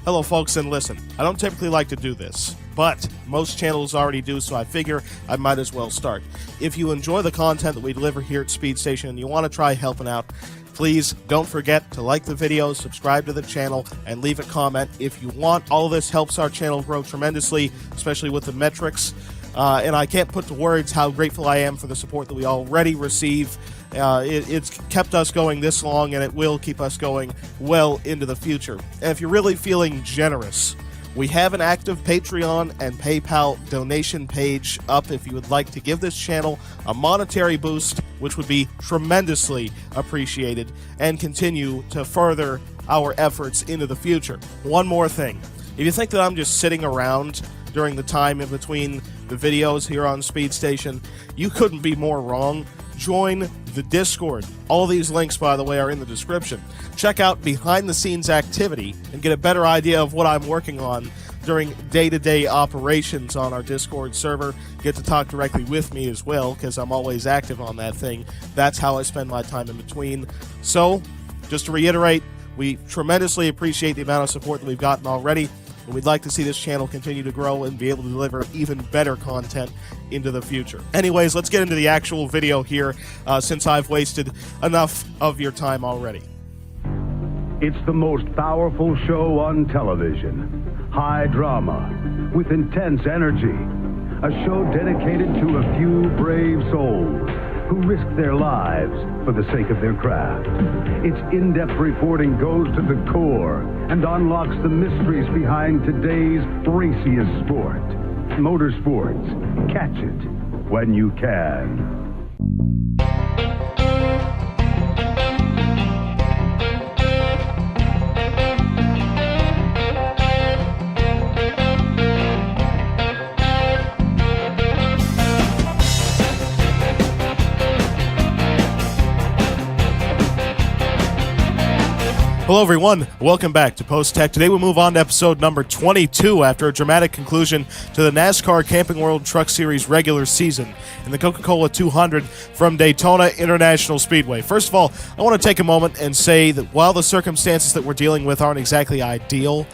Hello folks, and listen, I don't typically like to do this, but most channels already do, so I figure I might as well start. If you enjoy the content that we deliver here at Speed Station and you want to try helping out, please don't forget to like the video, subscribe to the channel, and leave a comment if you want. All of this helps our channel grow tremendously, especially with the metrics. And I can't put to words how grateful I am for the support that we already receive. It's kept us going this long, and it will keep us going well into the future. And if you're really feeling generous, we have an active Patreon and PayPal donation page up if you would like to give this channel a monetary boost, which would be tremendously appreciated, and continue to further our efforts into the future. One more thing. If you think that I'm just sitting around during the time in between the videos here on Speed Station, you couldn't be more wrong. Join the Discord. All these links, by the way, are in the description. Check out behind-the-scenes activity and get a better idea of what I'm working on during day-to-day operations on our Discord server. Get to talk directly with me as well, because I'm always active on that thing. That's how I spend my time in between. So, just to reiterate, we tremendously appreciate the amount of support that we've gotten already. And we'd like to see this channel continue to grow and be able to deliver even better content into the future. Anyways, let's get into the actual video here, since I've wasted enough of your time already. It's the most powerful show on television. High drama, with intense energy. A show dedicated to a few brave souls who risk their lives for the sake of their craft. Its in-depth reporting goes to the core and unlocks the mysteries behind today's raciest sport. Motorsports. Catch it when you can. Hello everyone, welcome back to Post Tech. Today we move on to episode number 22 after a dramatic conclusion to the NASCAR Camping World Truck Series regular season in the Coca-Cola 200 from Daytona International Speedway. First of all, I want to take a moment and say that while the circumstances that we're dealing with aren't exactly ideal,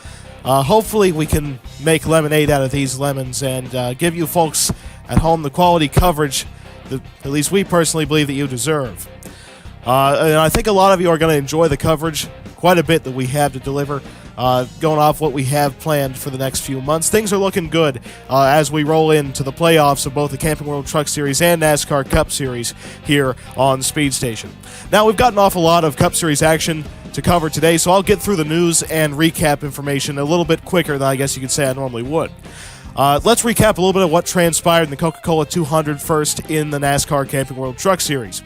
hopefully we can make lemonade out of these lemons and give you folks at home the quality coverage that at least we personally believe that you deserve. And I think a lot of you are going to enjoy the coverage quite a bit that we have to deliver, going off what we have planned for the next few months. Things are looking good as we roll into the playoffs of both the Camping World Truck Series and NASCAR Cup Series here on Speed Station. Now, we've got an awful lot of Cup Series action to cover today, so I'll get through the news and recap information a little bit quicker than I guess you could say I normally would. Let's recap a little bit of what transpired in the Coca-Cola 200 first in the NASCAR Camping World Truck Series.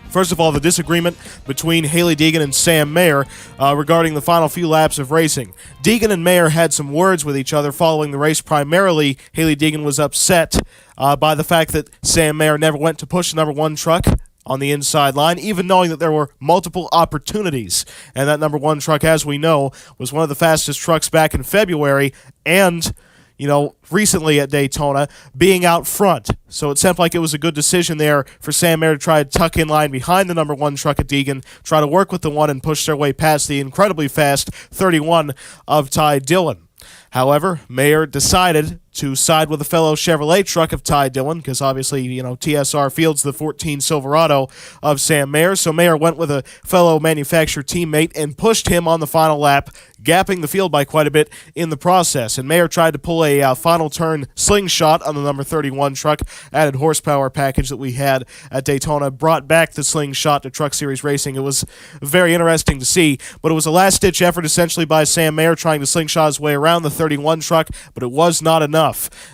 First of all, the disagreement between Hailie Deegan and Sam Mayer regarding the final few laps of racing. Deegan and Mayer had some words with each other following the race. Primarily, Hailie Deegan was upset by the fact that Sam Mayer never went to push the number one truck on the inside line, even knowing that there were multiple opportunities. And that number one truck, as we know, was one of the fastest trucks back in February and, you know, recently at Daytona, being out front. So it seemed like it was a good decision there for Sam Mayer to try to tuck in line behind the number one truck at Deegan, try to work with the one and push their way past the incredibly fast 31 of Ty Dillon. However, Mayer decided to side with a fellow Chevrolet truck of Ty Dillon, because obviously, you know, TSR fields the 14 Silverado of Sam Mayer, so Mayer went with a fellow manufacturer teammate and pushed him on the final lap, gapping the field by quite a bit in the process. And Mayer tried to pull a final turn slingshot on the number 31 truck, added horsepower package that we had at Daytona, brought back the slingshot to Truck Series Racing. It was very interesting to see, but it was a last-ditch effort essentially by Sam Mayer trying to slingshot his way around the 31 truck, but it was not enough.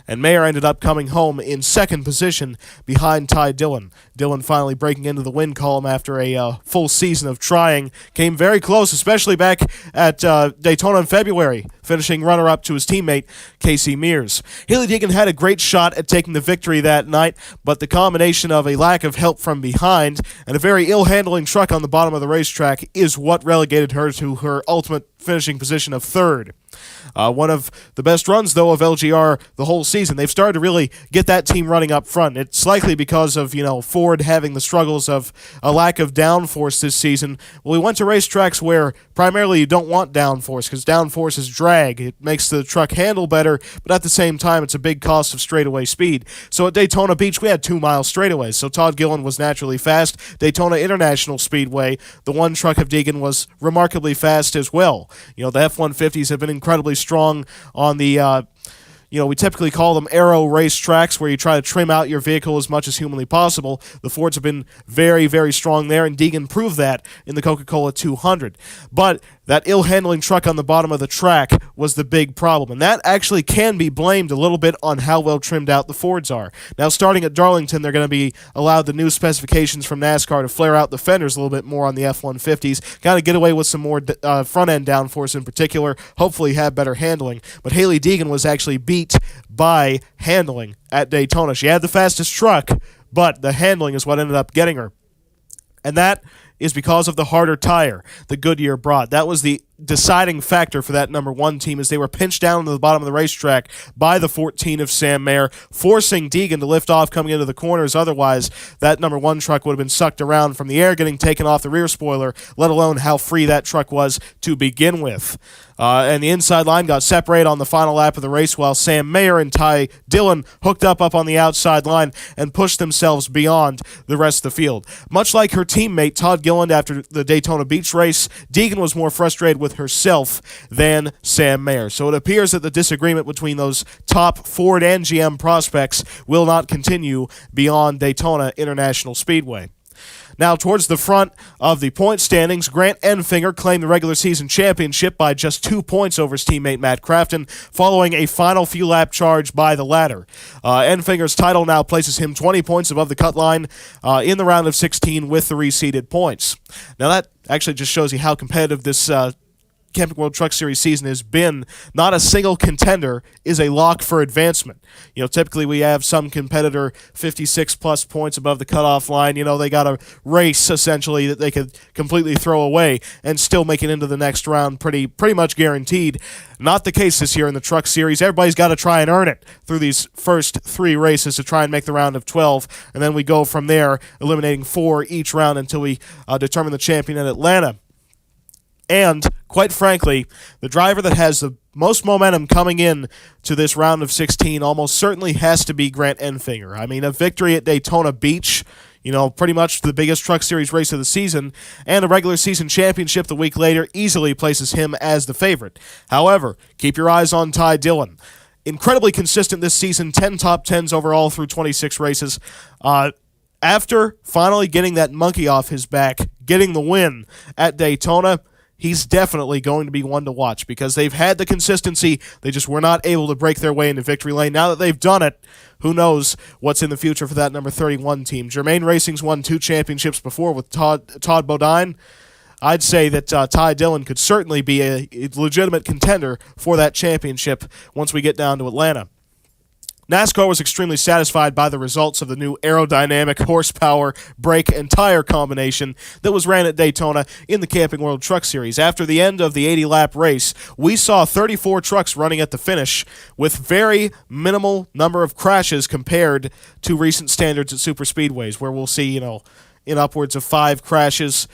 And Mayer ended up coming home in second position behind Ty Dillon. Dillon finally breaking into the win column after a full season of trying. Came very close, especially back at Daytona in February, finishing runner-up to his teammate, Casey Mears. Hailie Deegan had a great shot at taking the victory that night, but the combination of a lack of help from behind and a very ill-handling truck on the bottom of the racetrack is what relegated her to her ultimate finishing position of third. One of the best runs, though, of LGR the whole season. They've started to really get that team running up front. It's likely because of, Ford having the struggles of a lack of downforce this season. Well, we went to racetracks where primarily you don't want downforce because downforce is drag. It makes the truck handle better, but at the same time, it's a big cost of straightaway speed. So at Daytona Beach, we had 2-mile straightaways, so Todd Gillen was naturally fast. Daytona International Speedway, the one truck of Deegan was remarkably fast as well. The F-150s have been incredibly strong on the we typically call them aero race tracks where you try to trim out your vehicle as much as humanly possible. The Fords have been very, very strong there, and Deegan proved that in the Coca-Cola 200. But that ill-handling truck on the bottom of the track was the big problem, and that actually can be blamed a little bit on how well trimmed out the Fords are. Now, starting at Darlington, they're going to be allowed the new specifications from NASCAR to flare out the fenders a little bit more on the F-150s, kind of get away with some more front-end downforce in particular, hopefully have better handling. But Hailie Deegan was actually beat by handling at Daytona. She had the fastest truck, but the handling is what ended up getting her. And that is because of the harder tire that Goodyear brought. That was the deciding factor for that number one team as they were pinched down to the bottom of the racetrack by the 14 of Sam Mayer, forcing Deegan to lift off coming into the corners. Otherwise, that number one truck would have been sucked around from the air, getting taken off the rear spoiler, let alone how free that truck was to begin with. And the inside line got separated on the final lap of the race while Sam Mayer and Ty Dillon hooked up on the outside line and pushed themselves beyond the rest of the field. Much like her teammate Todd Gilliland after the Daytona Beach race, Deegan was more frustrated with herself than Sam Mayer. So it appears that the disagreement between those top Ford and GM prospects will not continue beyond Daytona International Speedway. Now, towards the front of the point standings, Grant Enfinger claimed the regular season championship by just 2 points over his teammate Matt Crafton, following a final few lap charge by the latter. Enfinger's title now places him 20 points above the cut line in the round of 16 with the reseeded points. Now, that actually just shows you how competitive this Camping World Truck Series season has been. Not a single contender is a lock for advancement. Typically we have some competitor 56-plus points above the cutoff line. They got a race, essentially, that they could completely throw away and still make it into the next round pretty much guaranteed. Not the case this year in the Truck Series. Everybody's got to try and earn it through these first 3 races to try and make the round of 12, and then we go from there, eliminating 4 each round until we determine the champion in Atlanta. And, quite frankly, the driver that has the most momentum coming in to this round of 16 almost certainly has to be Grant Enfinger. I mean, a victory at Daytona Beach, pretty much the biggest Truck Series race of the season, and a regular season championship the week later easily places him as the favorite. However, keep your eyes on Ty Dillon. Incredibly consistent this season, 10 top 10s overall through 26 races. After finally getting that monkey off his back, getting the win at Daytona, he's definitely going to be one to watch because they've had the consistency. They just were not able to break their way into victory lane. Now that they've done it, who knows what's in the future for that number 31 team. Germain Racing's won 2 championships before with Todd Bodine. I'd say that Ty Dillon could certainly be a legitimate contender for that championship once we get down to Atlanta. NASCAR was extremely satisfied by the results of the new aerodynamic horsepower, brake, and tire combination that was ran at Daytona in the Camping World Truck Series. After the end of the 80-lap race, we saw 34 trucks running at the finish with very minimal number of crashes compared to recent standards at super speedways, where we'll see, in upwards of 5 crashes,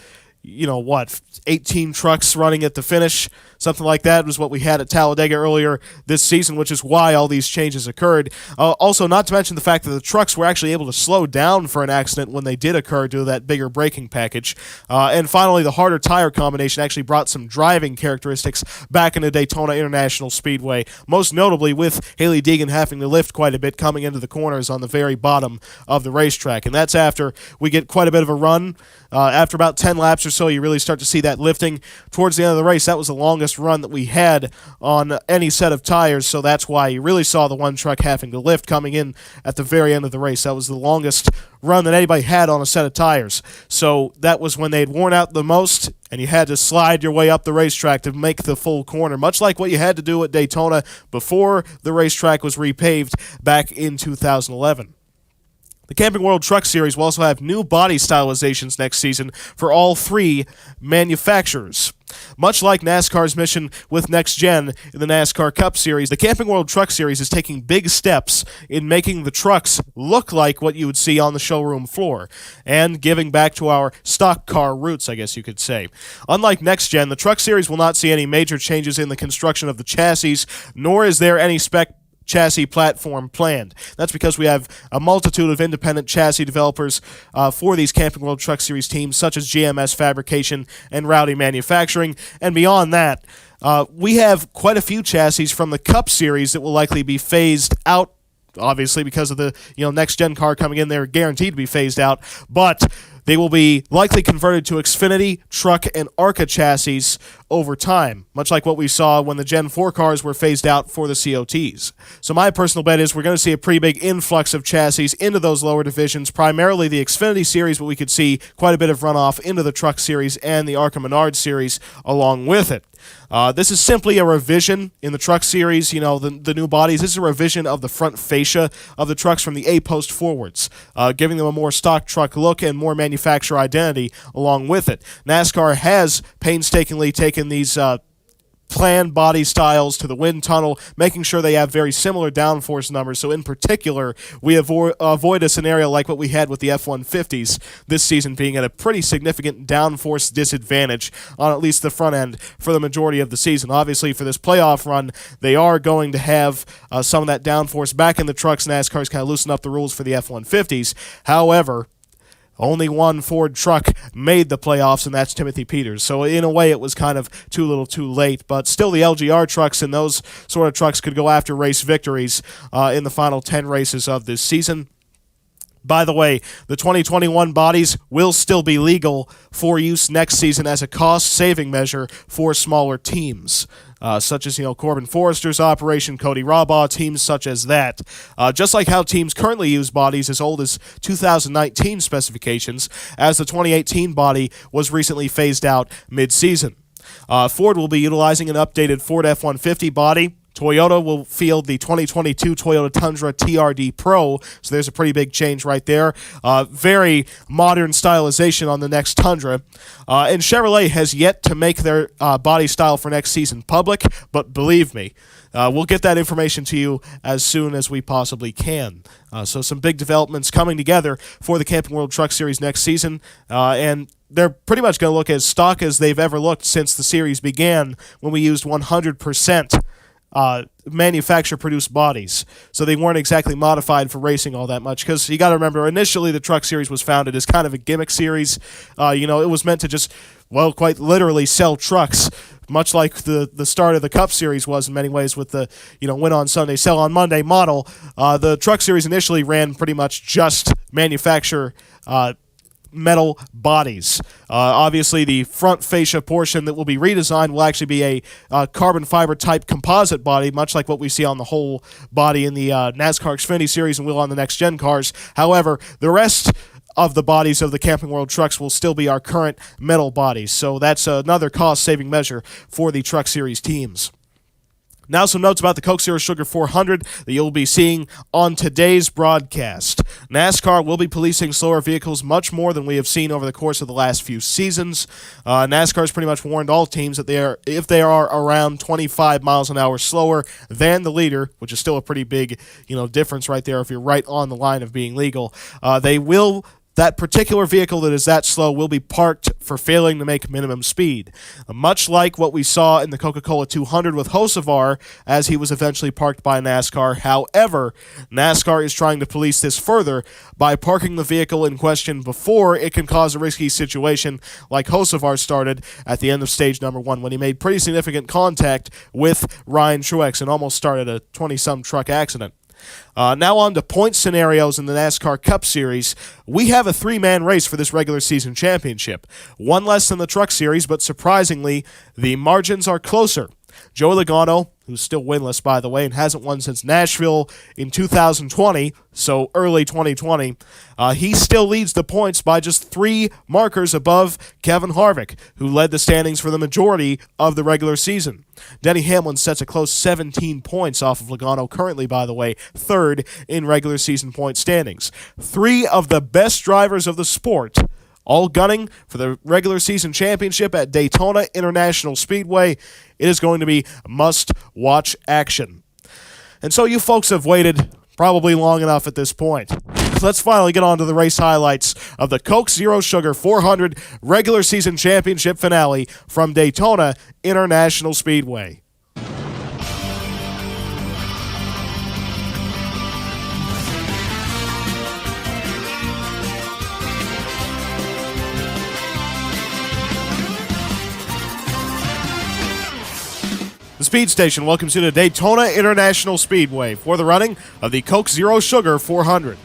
18 trucks running at the finish. Something like that was what we had at Talladega earlier this season, which is why all these changes occurred. Also, not to mention the fact that the trucks were actually able to slow down for an accident when they did occur due to that bigger braking package. And finally, the harder tire combination actually brought some driving characteristics back into Daytona International Speedway, most notably with Hailie Deegan having to lift quite a bit coming into the corners on the very bottom of the racetrack. And that's after we get quite a bit of a run. After about 10 laps or so, you really start to see that lifting. Towards the end of the race, that was the longest run that we had on any set of tires, so that's why you really saw the one truck having to lift coming in at the very end of the race. That was the longest run that anybody had on a set of tires. So that was when they'd worn out the most, and you had to slide your way up the racetrack to make the full corner, much like what you had to do at Daytona before the racetrack was repaved back in 2011. The Camping World Truck Series will also have new body stylizations next season for all three manufacturers. Much like NASCAR's mission with Next Gen in the NASCAR Cup Series, the Camping World Truck Series is taking big steps in making the trucks look like what you would see on the showroom floor, and giving back to our stock car roots, I guess you could say. Unlike Next Gen, the Truck Series will not see any major changes in the construction of the chassis, nor is there any spec chassis platform planned. That's because we have a multitude of independent chassis developers for these Camping World Truck Series teams, such as GMS Fabrication and Rowdy Manufacturing. And beyond that, we have quite a few chassis from the Cup Series that will likely be phased out, obviously because of the next gen car coming in. They're guaranteed to be phased out, but they will be likely converted to Xfinity, Truck, and ARCA chassis over time, much like what we saw when the Gen 4 cars were phased out for the COTs. So my personal bet is we're going to see a pretty big influx of chassis into those lower divisions, primarily the Xfinity Series, but we could see quite a bit of runoff into the Truck Series and the ARCA Menard Series along with it. This is simply a revision in the Truck Series, the new bodies. This is a revision of the front fascia of the trucks from the A-post forwards, giving them a more stock truck look and more manufacturer identity along with it. NASCAR has painstakingly taken these planned body styles to the wind tunnel, making sure they have very similar downforce numbers. So in particular, we avoid a scenario like what we had with the F-150s this season, being at a pretty significant downforce disadvantage on at least the front end for the majority of the season. Obviously, for this playoff run, they are going to have some of that downforce back in the trucks. NASCAR's kind of loosened up the rules for the F-150s. However, only one Ford truck made the playoffs, and that's Timothy Peters. So in a way, it was kind of too little too late. But still, the LGR trucks and those sort of trucks could go after race victories in the final 10 races of this season. By the way, the 2021 bodies will still be legal for use next season as a cost-saving measure for smaller teams, such as Corbin Forrester's operation, Cody Rabaugh, teams such as that. Just like how teams currently use bodies as old as 2019 specifications, as the 2018 body was recently phased out mid-season. Ford will be utilizing an updated Ford F-150 body. Toyota will field the 2022 Toyota Tundra TRD Pro, so there's a pretty big change right there. Very modern stylization on the next Tundra. And Chevrolet has yet to make their body style for next season public, but believe me, we'll get that information to you as soon as we possibly can. So some big developments coming together for the Camping World Truck Series next season, and they're pretty much going to look as stock as they've ever looked since the series began, when we used 100% manufacturer-produced bodies. So they weren't exactly modified for racing all that much, because you got to remember, initially the Truck Series was founded as kind of a gimmick series. It was meant to just, quite literally sell trucks, much like the start of the Cup Series was in many ways with the, win on Sunday, sell on Monday model. The Truck Series initially ran pretty much just manufacturer metal bodies. Obviously, the front fascia portion that will be redesigned will actually be a carbon fiber type composite body, much like what we see on the whole body in the NASCAR Xfinity Series and will on the next gen cars. However, the rest of the bodies of the Camping World trucks will still be our current metal bodies. So that's another cost-saving measure for the Truck Series teams. Now some notes about the Coke Zero Sugar 400 that you'll be seeing on today's broadcast. NASCAR will be policing slower vehicles much more than we have seen over the course of the last few seasons. NASCAR has pretty much warned all teams that if they are around 25 miles an hour slower than the leader, which is still a pretty big difference right there if you're right on the line of being legal, that particular vehicle that is that slow will be parked for failing to make minimum speed. Much like what we saw in the Coca-Cola 200 with Hocevar, as he was eventually parked by NASCAR. However, NASCAR is trying to police this further by parking the vehicle in question before it can cause a risky situation like Hocevar started at the end of stage number 1, when he made pretty significant contact with Ryan Truex and almost started a 20-some truck accident. Now on to point scenarios in the NASCAR Cup Series. We have a 3-man race for this regular season championship. One less than the Truck Series, but surprisingly, the margins are closer. Joey Logano, who's still winless, by the way, and hasn't won since Nashville in 2020, so early 2020, he still leads the points by just 3 markers above Kevin Harvick, who led the standings for the majority of the regular season. Denny Hamlin sets a close 17 points off of Logano, currently, by the way, 3rd in regular season point standings. 3 of the best drivers of the sport, all gunning for the regular season championship at Daytona International Speedway. It is going to be must-watch action. And so you folks have waited probably long enough at this point. Let's finally get on to the race highlights of the Coke Zero Sugar 400 regular season championship finale from Daytona International Speedway. The Speed Station welcomes you to Daytona International Speedway for the running of the Coke Zero Sugar 400.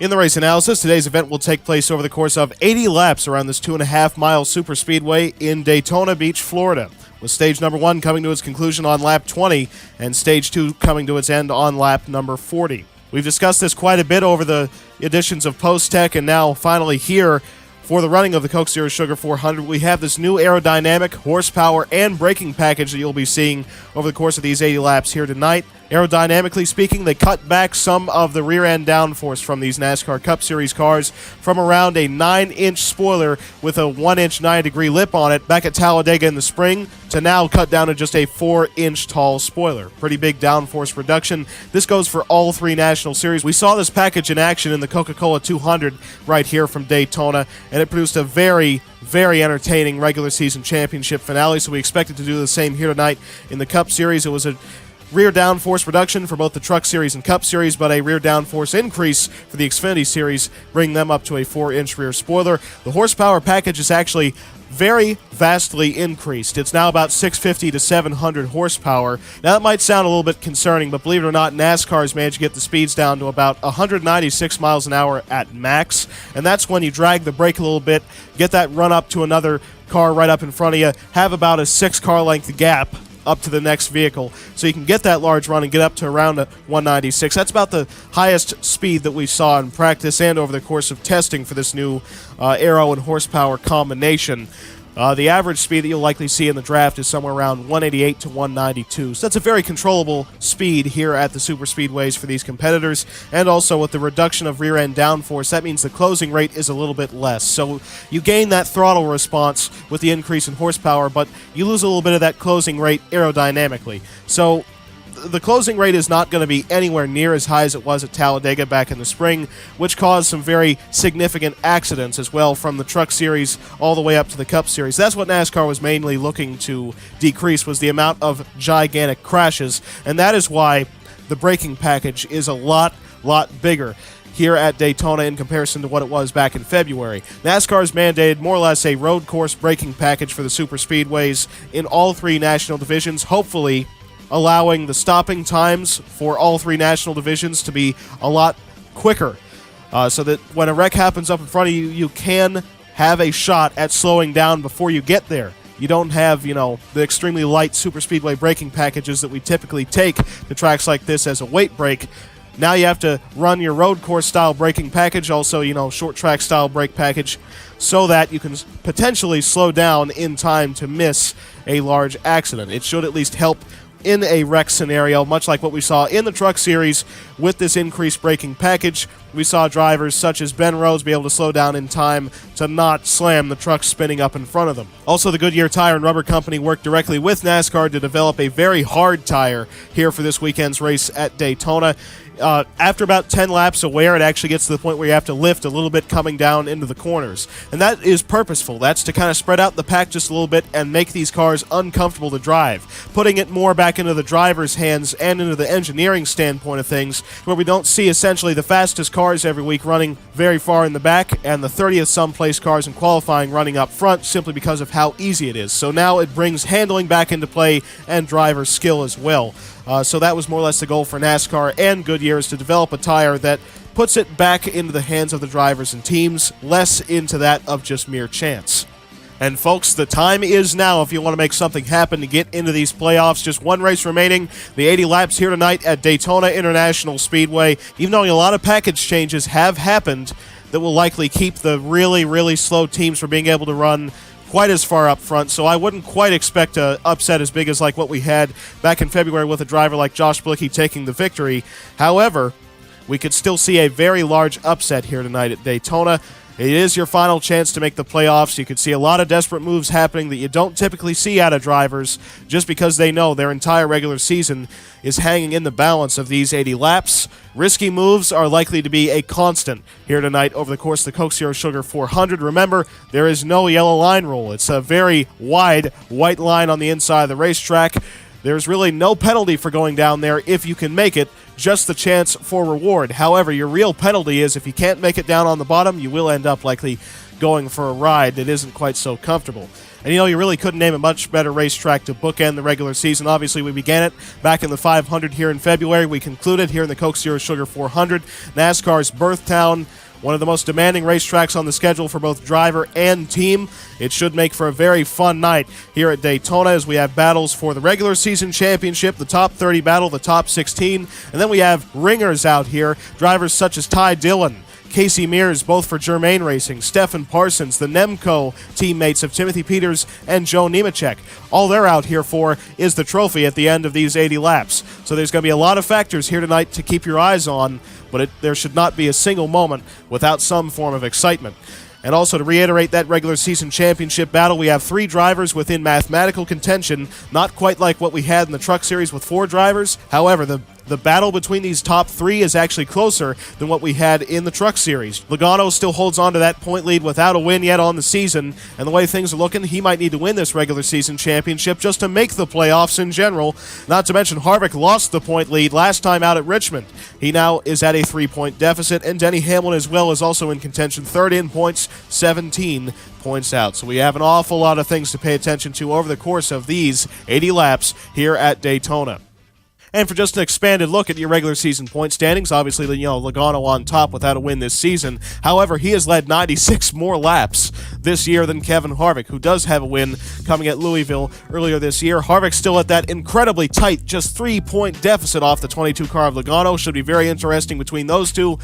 In the race analysis, today's event will take place over the course of 80 laps around this 2.5-mile superspeedway in Daytona Beach, Florida, with stage number 1 coming to its conclusion on lap 20 and stage 2 coming to its end on lap number 40. We've discussed this quite a bit over the editions of Post Tech, and now finally here for the running of the Coke Zero Sugar 400, we have this new aerodynamic, horsepower, and braking package that you'll be seeing over the course of these 80 laps here tonight. Aerodynamically speaking, they cut back some of the rear-end downforce from these NASCAR Cup Series cars from around a 9-inch spoiler with a 1-inch 9-degree lip on it back at Talladega in the spring to now cut down to just a 4-inch tall spoiler. Pretty big downforce reduction. This goes for all 3 National Series. We saw this package in action in the Coca-Cola 200 right here from Daytona, and it produced a very entertaining regular season championship finale, so we expect it to do the same here tonight in the Cup Series. It was a rear downforce reduction for both the Truck Series and Cup Series, but a rear downforce increase for the Xfinity Series, bringing them up to a 4-inch rear spoiler. The horsepower package is actually very vastly increased. It's now about 650 to 700 horsepower. Now, that might sound a little bit concerning, but believe it or not, NASCAR's managed to get the speeds down to about 196 miles an hour at max, and that's when you drag the brake a little bit, get that run up to another car right up in front of you, have about a 6-car length gap up to the next vehicle, so you can get that large run and get up to around 196. That's about the highest speed that we saw in practice and over the course of testing for this new aero and horsepower combination. The average speed that you'll likely see in the draft is somewhere around 188 to 192. So that's a very controllable speed here at the super speedways for these competitors. And also with the reduction of rear-end downforce, that means the closing rate is a little bit less. So you gain that throttle response with the increase in horsepower, but you lose a little bit of that closing rate aerodynamically. So the closing rate is not going to be anywhere near as high as it was at Talladega back in the spring, which caused some very significant accidents as well from the Truck Series all the way up to the Cup Series. That's what NASCAR was mainly looking to decrease, was the amount of gigantic crashes, and that is why the braking package is a lot bigger here at Daytona in comparison to what it was back in February. NASCAR has mandated more or less a road course braking package for the super speedways in all 3 national divisions, hopefully allowing the stopping times for all 3 national divisions to be a lot quicker, so that when a wreck happens up in front of you, you can have a shot at slowing down before you get there. You don't have, the extremely light super speedway braking packages that we typically take to tracks like this as a weight brake. Now you have to run your road course style braking package, also, short track style brake package, so that you can potentially slow down in time to miss a large accident. It should at least help in a wreck scenario, much like what we saw in the Truck Series with this increased braking package. We saw drivers such as Ben Rhodes be able to slow down in time to not slam the truck spinning up in front of them. Also, the Goodyear Tire and Rubber Company worked directly with NASCAR to develop a very hard tire here for this weekend's race at Daytona. After about 10 laps of wear, it actually gets to the point where you have to lift a little bit coming down into the corners. And that is purposeful. That's to kind of spread out the pack just a little bit and make these cars uncomfortable to drive, putting it more back into the driver's hands and into the engineering standpoint of things, where we don't see essentially the fastest cars every week running very far in the back and the 30th someplace cars in qualifying running up front simply because of how easy it is. So now it brings handling back into play and driver skill as well. So that was more or less the goal for NASCAR and Goodyear, is to develop a tire that puts it back into the hands of the drivers and teams, less into that of just mere chance. And folks, the time is now if you want to make something happen to get into these playoffs. Just one race remaining, the 80 laps here tonight at Daytona International Speedway. Even though a lot of package changes have happened that will likely keep the really, really slow teams from being able to run quite as far up front, so I wouldn't quite expect an upset as big as like what we had back in February with a driver like Josh Bilicki taking the victory. However, we could still see a very large upset here tonight at Daytona. It is your final chance to make the playoffs. You could see a lot of desperate moves happening that you don't typically see out of drivers just because they know their entire regular season is hanging in the balance of these 80 laps. Risky moves are likely to be a constant here tonight over the course of the Coke Zero Sugar 400. Remember, there is no yellow line rule. It's a very wide white line on the inside of the racetrack. There's really no penalty for going down there if you can make it, just the chance for reward. However, your real penalty is if you can't make it down on the bottom, you will end up likely going for a ride that isn't quite so comfortable. And you really couldn't name a much better racetrack to bookend the regular season. Obviously, we began it back in the 500 here in February. We concluded here in the Coke Zero Sugar 400, NASCAR's birth town. One of the most demanding racetracks on the schedule for both driver and team. It should make for a very fun night here at Daytona as we have battles for the regular season championship, the top 30 battle, the top 16, and then we have ringers out here, drivers such as Ty Dillon, Casey Mears, both for Germain Racing, Stefan Parsons, the Nemco teammates of Timothy Peters and Joe Nemechek. All they're out here for is the trophy at the end of these 80 laps. So there's going to be a lot of factors here tonight to keep your eyes on, but there should not be a single moment without some form of excitement. And also to reiterate that regular season championship battle, we have 3 drivers within mathematical contention, not quite like what we had in the Truck Series with 4 drivers. However, the battle between these top 3 is actually closer than what we had in the Truck Series. Logano still holds on to that point lead without a win yet on the season, and the way things are looking, he might need to win this regular season championship just to make the playoffs in general. Not to mention Harvick lost the point lead last time out at Richmond. He now is at a 3-point deficit, and Denny Hamlin as well is also in contention, third in points, 17 points out. So we have an awful lot of things to pay attention to over the course of these 80 laps here at Daytona. And for just an expanded look at your regular season point standings, obviously, Logano on top without a win this season. However, he has led 96 more laps this year than Kevin Harvick, who does have a win coming at Louisville earlier this year. Harvick still at that incredibly tight, just 3-point deficit off the 22 car of Logano. Should be very interesting between those two.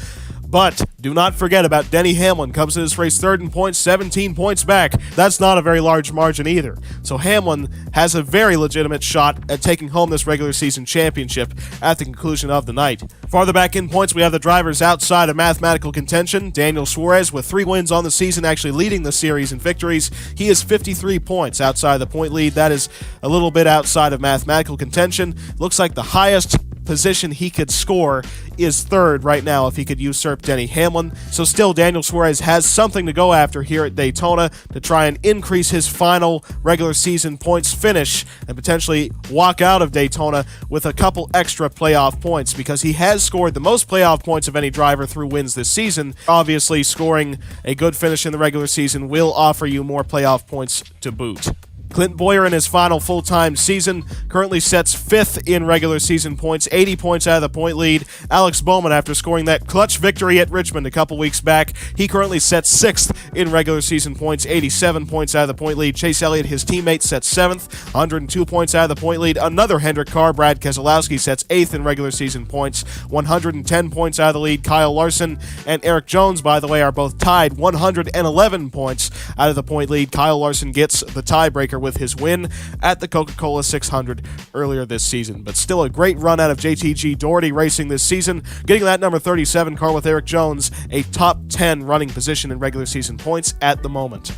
But do not forget about Denny Hamlin. Comes to this race third in points, 17 points back. That's not a very large margin either. So Hamlin has a very legitimate shot at taking home this regular season championship at the conclusion of the night. Farther back in points, we have the drivers outside of mathematical contention. Daniel Suarez, with 3 wins on the season, actually leading the series in victories. He is 53 points outside the point lead. That is a little bit outside of mathematical contention. Looks like the highest position he could score is third right now if he could usurp Denny Hamlin. So still, Daniel Suarez has something to go after here at Daytona to try and increase his final regular season points finish and potentially walk out of Daytona with a couple extra playoff points, because he has scored the most playoff points of any driver through wins this season. Obviously, scoring a good finish in the regular season will offer you more playoff points to boot. Clint Boyer in his final full-time season currently sets 5th in regular season points, 80 points out of the point lead. Alex Bowman, after scoring that clutch victory at Richmond a couple weeks back, he currently sets 6th in regular season points, 87 points out of the point lead. Chase Elliott, his teammate, sets 7th, 102 points out of the point lead. Another Hendrick car, Brad Keselowski, sets 8th in regular season points, 110 points out of the lead. Kyle Larson and Eric Jones, by the way, are both tied, 111 points out of the point lead. Kyle Larson gets the tiebreaker with his win at the Coca-Cola 600 earlier this season. But still a great run out of JTG Doherty Racing this season, getting that number 37 car with Eric Jones a top 10 running position in regular season points at the moment.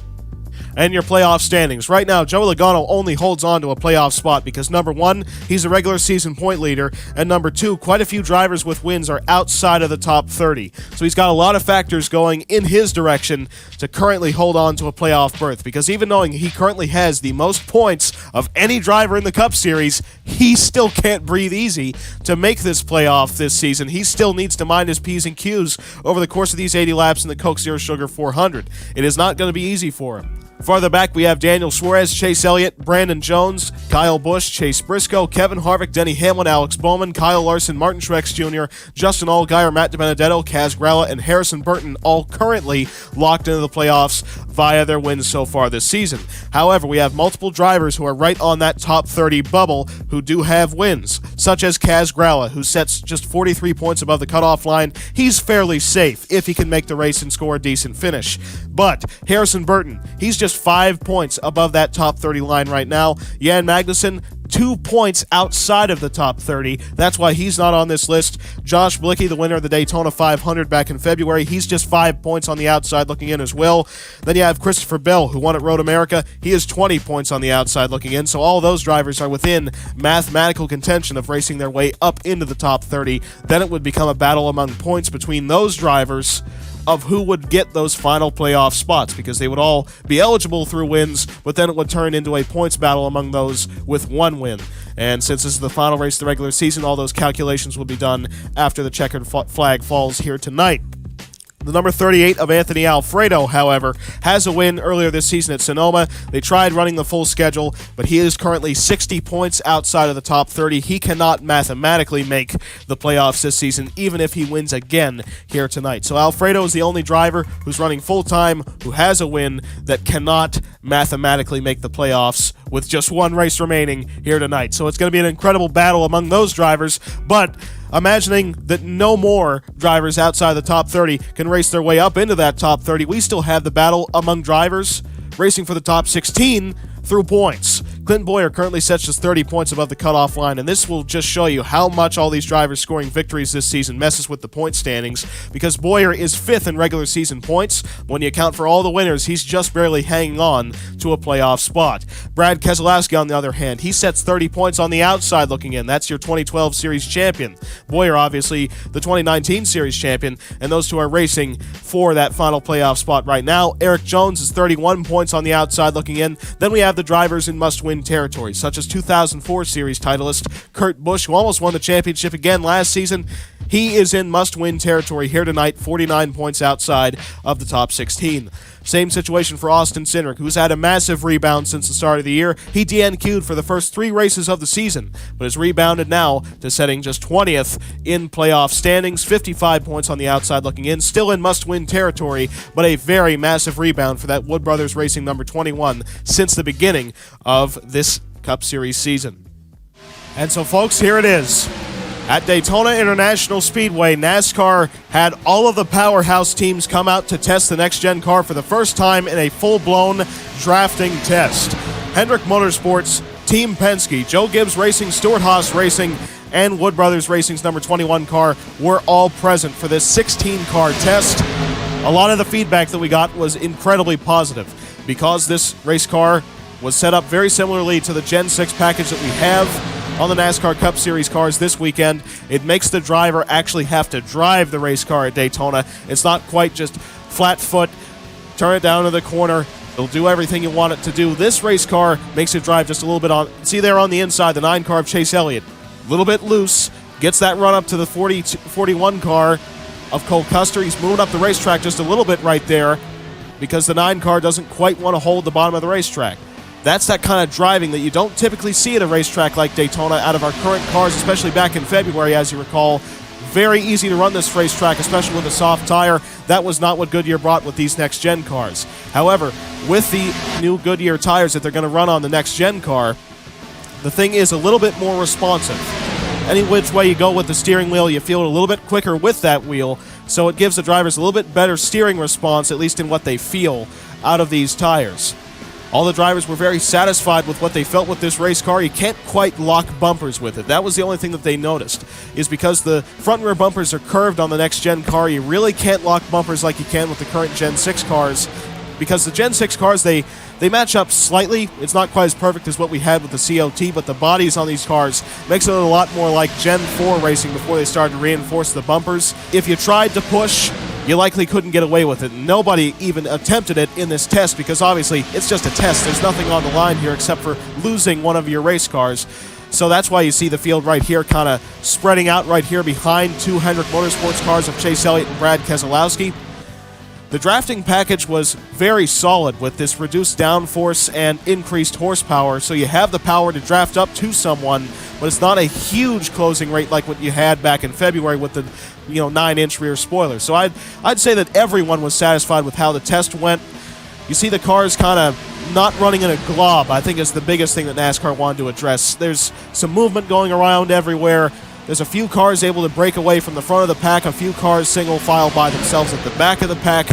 And your playoff standings. Right now, Joey Logano only holds on to a playoff spot because, number 1, he's a regular season point leader, and number 2, quite a few drivers with wins are outside of the top 30. So he's got a lot of factors going in his direction to currently hold on to a playoff berth, because even knowing he currently has the most points of any driver in the Cup Series, he still can't breathe easy to make this playoff this season. He still needs to mind his P's and Q's over the course of these 80 laps in the Coke Zero Sugar 400. It is not going to be easy for him. Farther back, we have Daniel Suarez, Chase Elliott, Brandon Jones, Kyle Busch, Chase Briscoe, Kevin Harvick, Denny Hamlin, Alex Bowman, Kyle Larson, Martin Truex Jr., Justin Allgaier, Matt DiBenedetto, Kaz Gralla, and Harrison Burton, all currently locked into the playoffs via their wins so far this season. However, we have multiple drivers who are right on that top 30 bubble who do have wins, such as Kaz Gralla, who sets just 43 points above the cutoff line. He's fairly safe if he can make the race and score a decent finish. But Harrison Burton, he's just 5 points above that top 30 line right now. Jan Magnussen, 2 points outside of the top 30. That's why he's not on this list. Josh Blicky, the winner of the Daytona 500 back in February, he's just 5 points on the outside looking in as well. Then you have Christopher Bell, who won at Road America. He is 20 points on the outside looking in. So all those drivers are within mathematical contention of racing their way up into the top 30. Then it would become a battle among points between those drivers of who would get those final playoff spots, because they would all be eligible through wins, but then it would turn into a points battle among those with one win. And since this is the final race of the regular season, all those calculations will be done after the checkered flag falls here tonight. The number 38 of Anthony Alfredo, however, has a win earlier this season at Sonoma. They tried running the full schedule, but he is currently 60 points outside of the top 30. He cannot mathematically make the playoffs this season, even if he wins again here tonight. So Alfredo is the only driver who's running full-time who has a win that cannot mathematically make the playoffs with just one race remaining here tonight. So it's going to be an incredible battle among those drivers, but imagining that no more drivers outside the top 30 can race their way up into that top 30, we still have the battle among drivers racing for the top 16 through points. Clinton Boyer currently sets just 30 points above the cutoff line, and this will just show you how much all these drivers scoring victories this season messes with the point standings, because Boyer is 5th in regular season points. When you account for all the winners, he's just barely hanging on to a playoff spot. Brad Keselowski, on the other hand, he sets 30 points on the outside looking in. That's your 2012 Series champion. Boyer, obviously, the 2019 Series champion, and those two are racing for that final playoff spot right now. Eric Jones is 31 points on the outside looking in. Then we have the drivers in must-win territory, such as 2004 Series titleist Kurt Busch, who almost won the championship again last season. He is in must-win territory here tonight, 49 points outside of the top 16. Same situation for Austin Cindric, who's had a massive rebound since the start of the year. He DNQ'd for the first 3 races of the season, but has rebounded now to setting just 20th in playoff standings, 55 points on the outside looking in, still in must-win territory, but a very massive rebound for that Wood Brothers Racing number 21 since the beginning of this Cup Series season. And so, folks, here it is. At Daytona International Speedway, NASCAR had all of the powerhouse teams come out to test the next-gen car for the first time in a full-blown drafting test. Hendrick Motorsports, Team Penske, Joe Gibbs Racing, Stewart Haas Racing, and Wood Brothers Racing's number 21 car were all present for this 16-car test. A lot of the feedback that we got was incredibly positive, because this race car was set up very similarly to the Gen 6 package that we have on the NASCAR Cup Series cars this weekend. It makes the driver actually have to drive the race car at Daytona. It's not quite just flat foot, turn it down to the corner, it'll do everything you want it to do. This race car makes it drive just a little bit on. See there on the inside, the 9 car of Chase Elliott, a little bit loose, gets that run up to the 41 car of Cole Custer. He's moving up the racetrack just a little bit right there because the 9 car doesn't quite want to hold the bottom of the racetrack. That's that kind of driving that you don't typically see at a racetrack like Daytona out of our current cars, especially back in February, as you recall. Very easy to run this racetrack, especially with a soft tire. That was not what Goodyear brought with these next-gen cars. However, with the new Goodyear tires that they're going to run on the next-gen car, the thing is a little bit more responsive. Any which way you go with the steering wheel, you feel it a little bit quicker with that wheel, so it gives the drivers a little bit better steering response, at least in what they feel out of these tires. All the drivers were very satisfied with what they felt with this race car. You can't quite lock bumpers with it. That was the only thing that they noticed, is because the front and rear bumpers are curved on the next-gen car, you really can't lock bumpers like you can with the current Gen 6 cars, because the Gen 6 cars, they match up slightly. It's not quite as perfect as what we had with the COT, but the bodies on these cars makes it a lot more like Gen 4 racing before they started to reinforce the bumpers. If you tried to push, you likely couldn't get away with it. Nobody even attempted it in this test because obviously it's just a test. There's nothing on the line here except for losing one of your race cars. So that's why you see the field right here kind of spreading out right here behind 2 Hendrick Motorsports cars of Chase Elliott and Brad Keselowski. The drafting package was very solid with this reduced downforce and increased horsepower, so you have the power to draft up to someone, but it's not a huge closing rate like what you had back in February with the 9-inch rear spoiler. So I'd say that everyone was satisfied with how the test went. You see the cars kind of not running in a glob, I think, is the biggest thing that NASCAR wanted to address. There's some movement going around everywhere. There's a few cars able to break away from the front of the pack, a few cars single file by themselves at the back of the pack.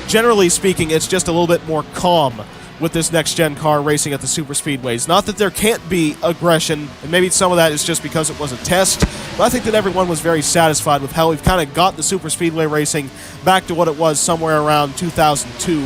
Generally speaking, it's just a little bit more calm with this next-gen car racing at the super speedways. Not that there can't be aggression, and maybe some of that is just because it was a test, but I think that everyone was very satisfied with how we've kind of got the super speedway racing back to what it was somewhere around 2002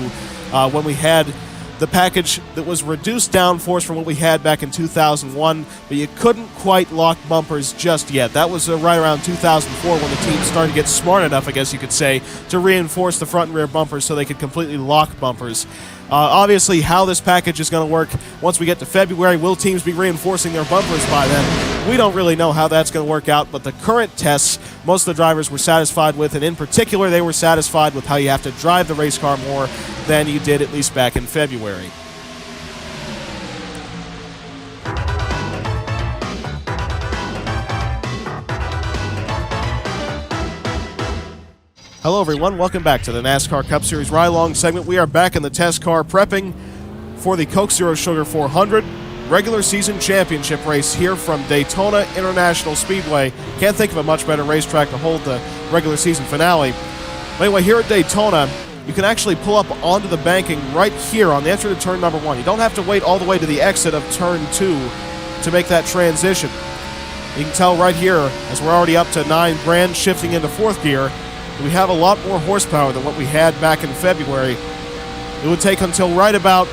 when we had the package that was reduced downforce from what we had back in 2001, but you couldn't quite lock bumpers just yet. That was right around 2004 when the team started to get smart enough, I guess you could say, to reinforce the front and rear bumpers so they could completely lock bumpers. Obviously, how this package is going to work once we get to February, will teams be reinforcing their bumpers by then? We don't really know how that's going to work out, but the current tests, most of the drivers were satisfied with, and in particular, they were satisfied with how you have to drive the race car more than you did at least back in February. Hello everyone, welcome back to the NASCAR Cup Series Ride-Along segment. We are back in the test car prepping for the Coke Zero Sugar 400 regular season championship race here from Daytona International Speedway. Can't think of a much better racetrack to hold the regular season finale. But anyway, here at Daytona, you can actually pull up onto the banking right here on the entry to turn number 1. You don't have to wait all the way to the exit of turn 2 to make that transition. You can tell right here, as we're already up to 9 grand, shifting into 4th gear, we have a lot more horsepower than what we had back in February. It would take until right about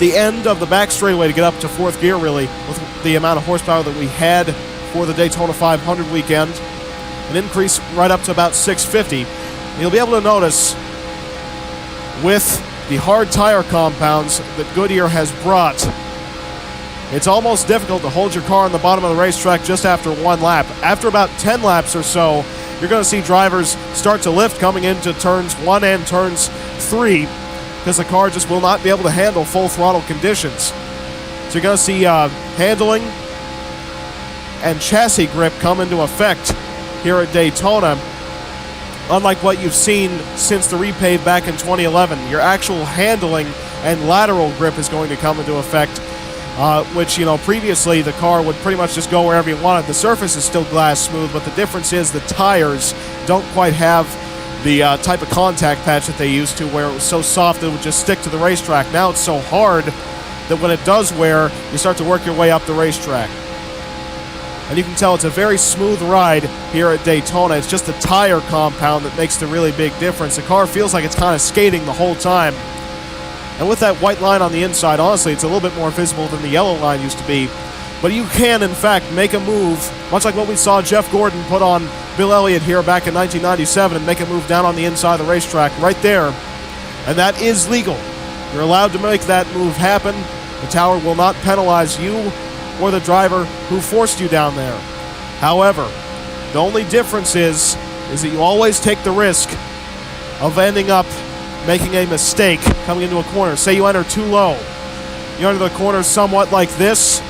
the end of the back straightaway to get up to 4th gear, really, with the amount of horsepower that we had for the Daytona 500 weekend. An increase right up to about 650. And you'll be able to notice with the hard tire compounds that Goodyear has brought, it's almost difficult to hold your car on the bottom of the racetrack just after 1 lap. After about 10 laps or so, you're going to see drivers start to lift coming into turns 1 and turns 3 because the car just will not be able to handle full throttle conditions. So you're going to see handling and chassis grip come into effect here at Daytona. Unlike what you've seen since the repave back in 2011, your actual handling and lateral grip is going to come into effect, which, previously the car would pretty much just go wherever you wanted. The surface is still glass smooth, but the difference is the tires don't quite have the type of contact patch that they used to, where it was so soft that it would just stick to the racetrack. Now it's so hard that when it does wear, you start to work your way up the racetrack. And you can tell it's a very smooth ride here at Daytona. It's just the tire compound that makes the really big difference. The car feels like it's kind of skating the whole time. And with that white line on the inside, honestly, it's a little bit more visible than the yellow line used to be. But you can, in fact, make a move, much like what we saw Jeff Gordon put on Bill Elliott here back in 1997, and make a move down on the inside of the racetrack right there. And that is legal. You're allowed to make that move happen. The tower will not penalize you or the driver who forced you down there. However, the only difference is that you always take the risk of ending up making a mistake coming into a corner. Say you enter too low. You enter the corner somewhat like this,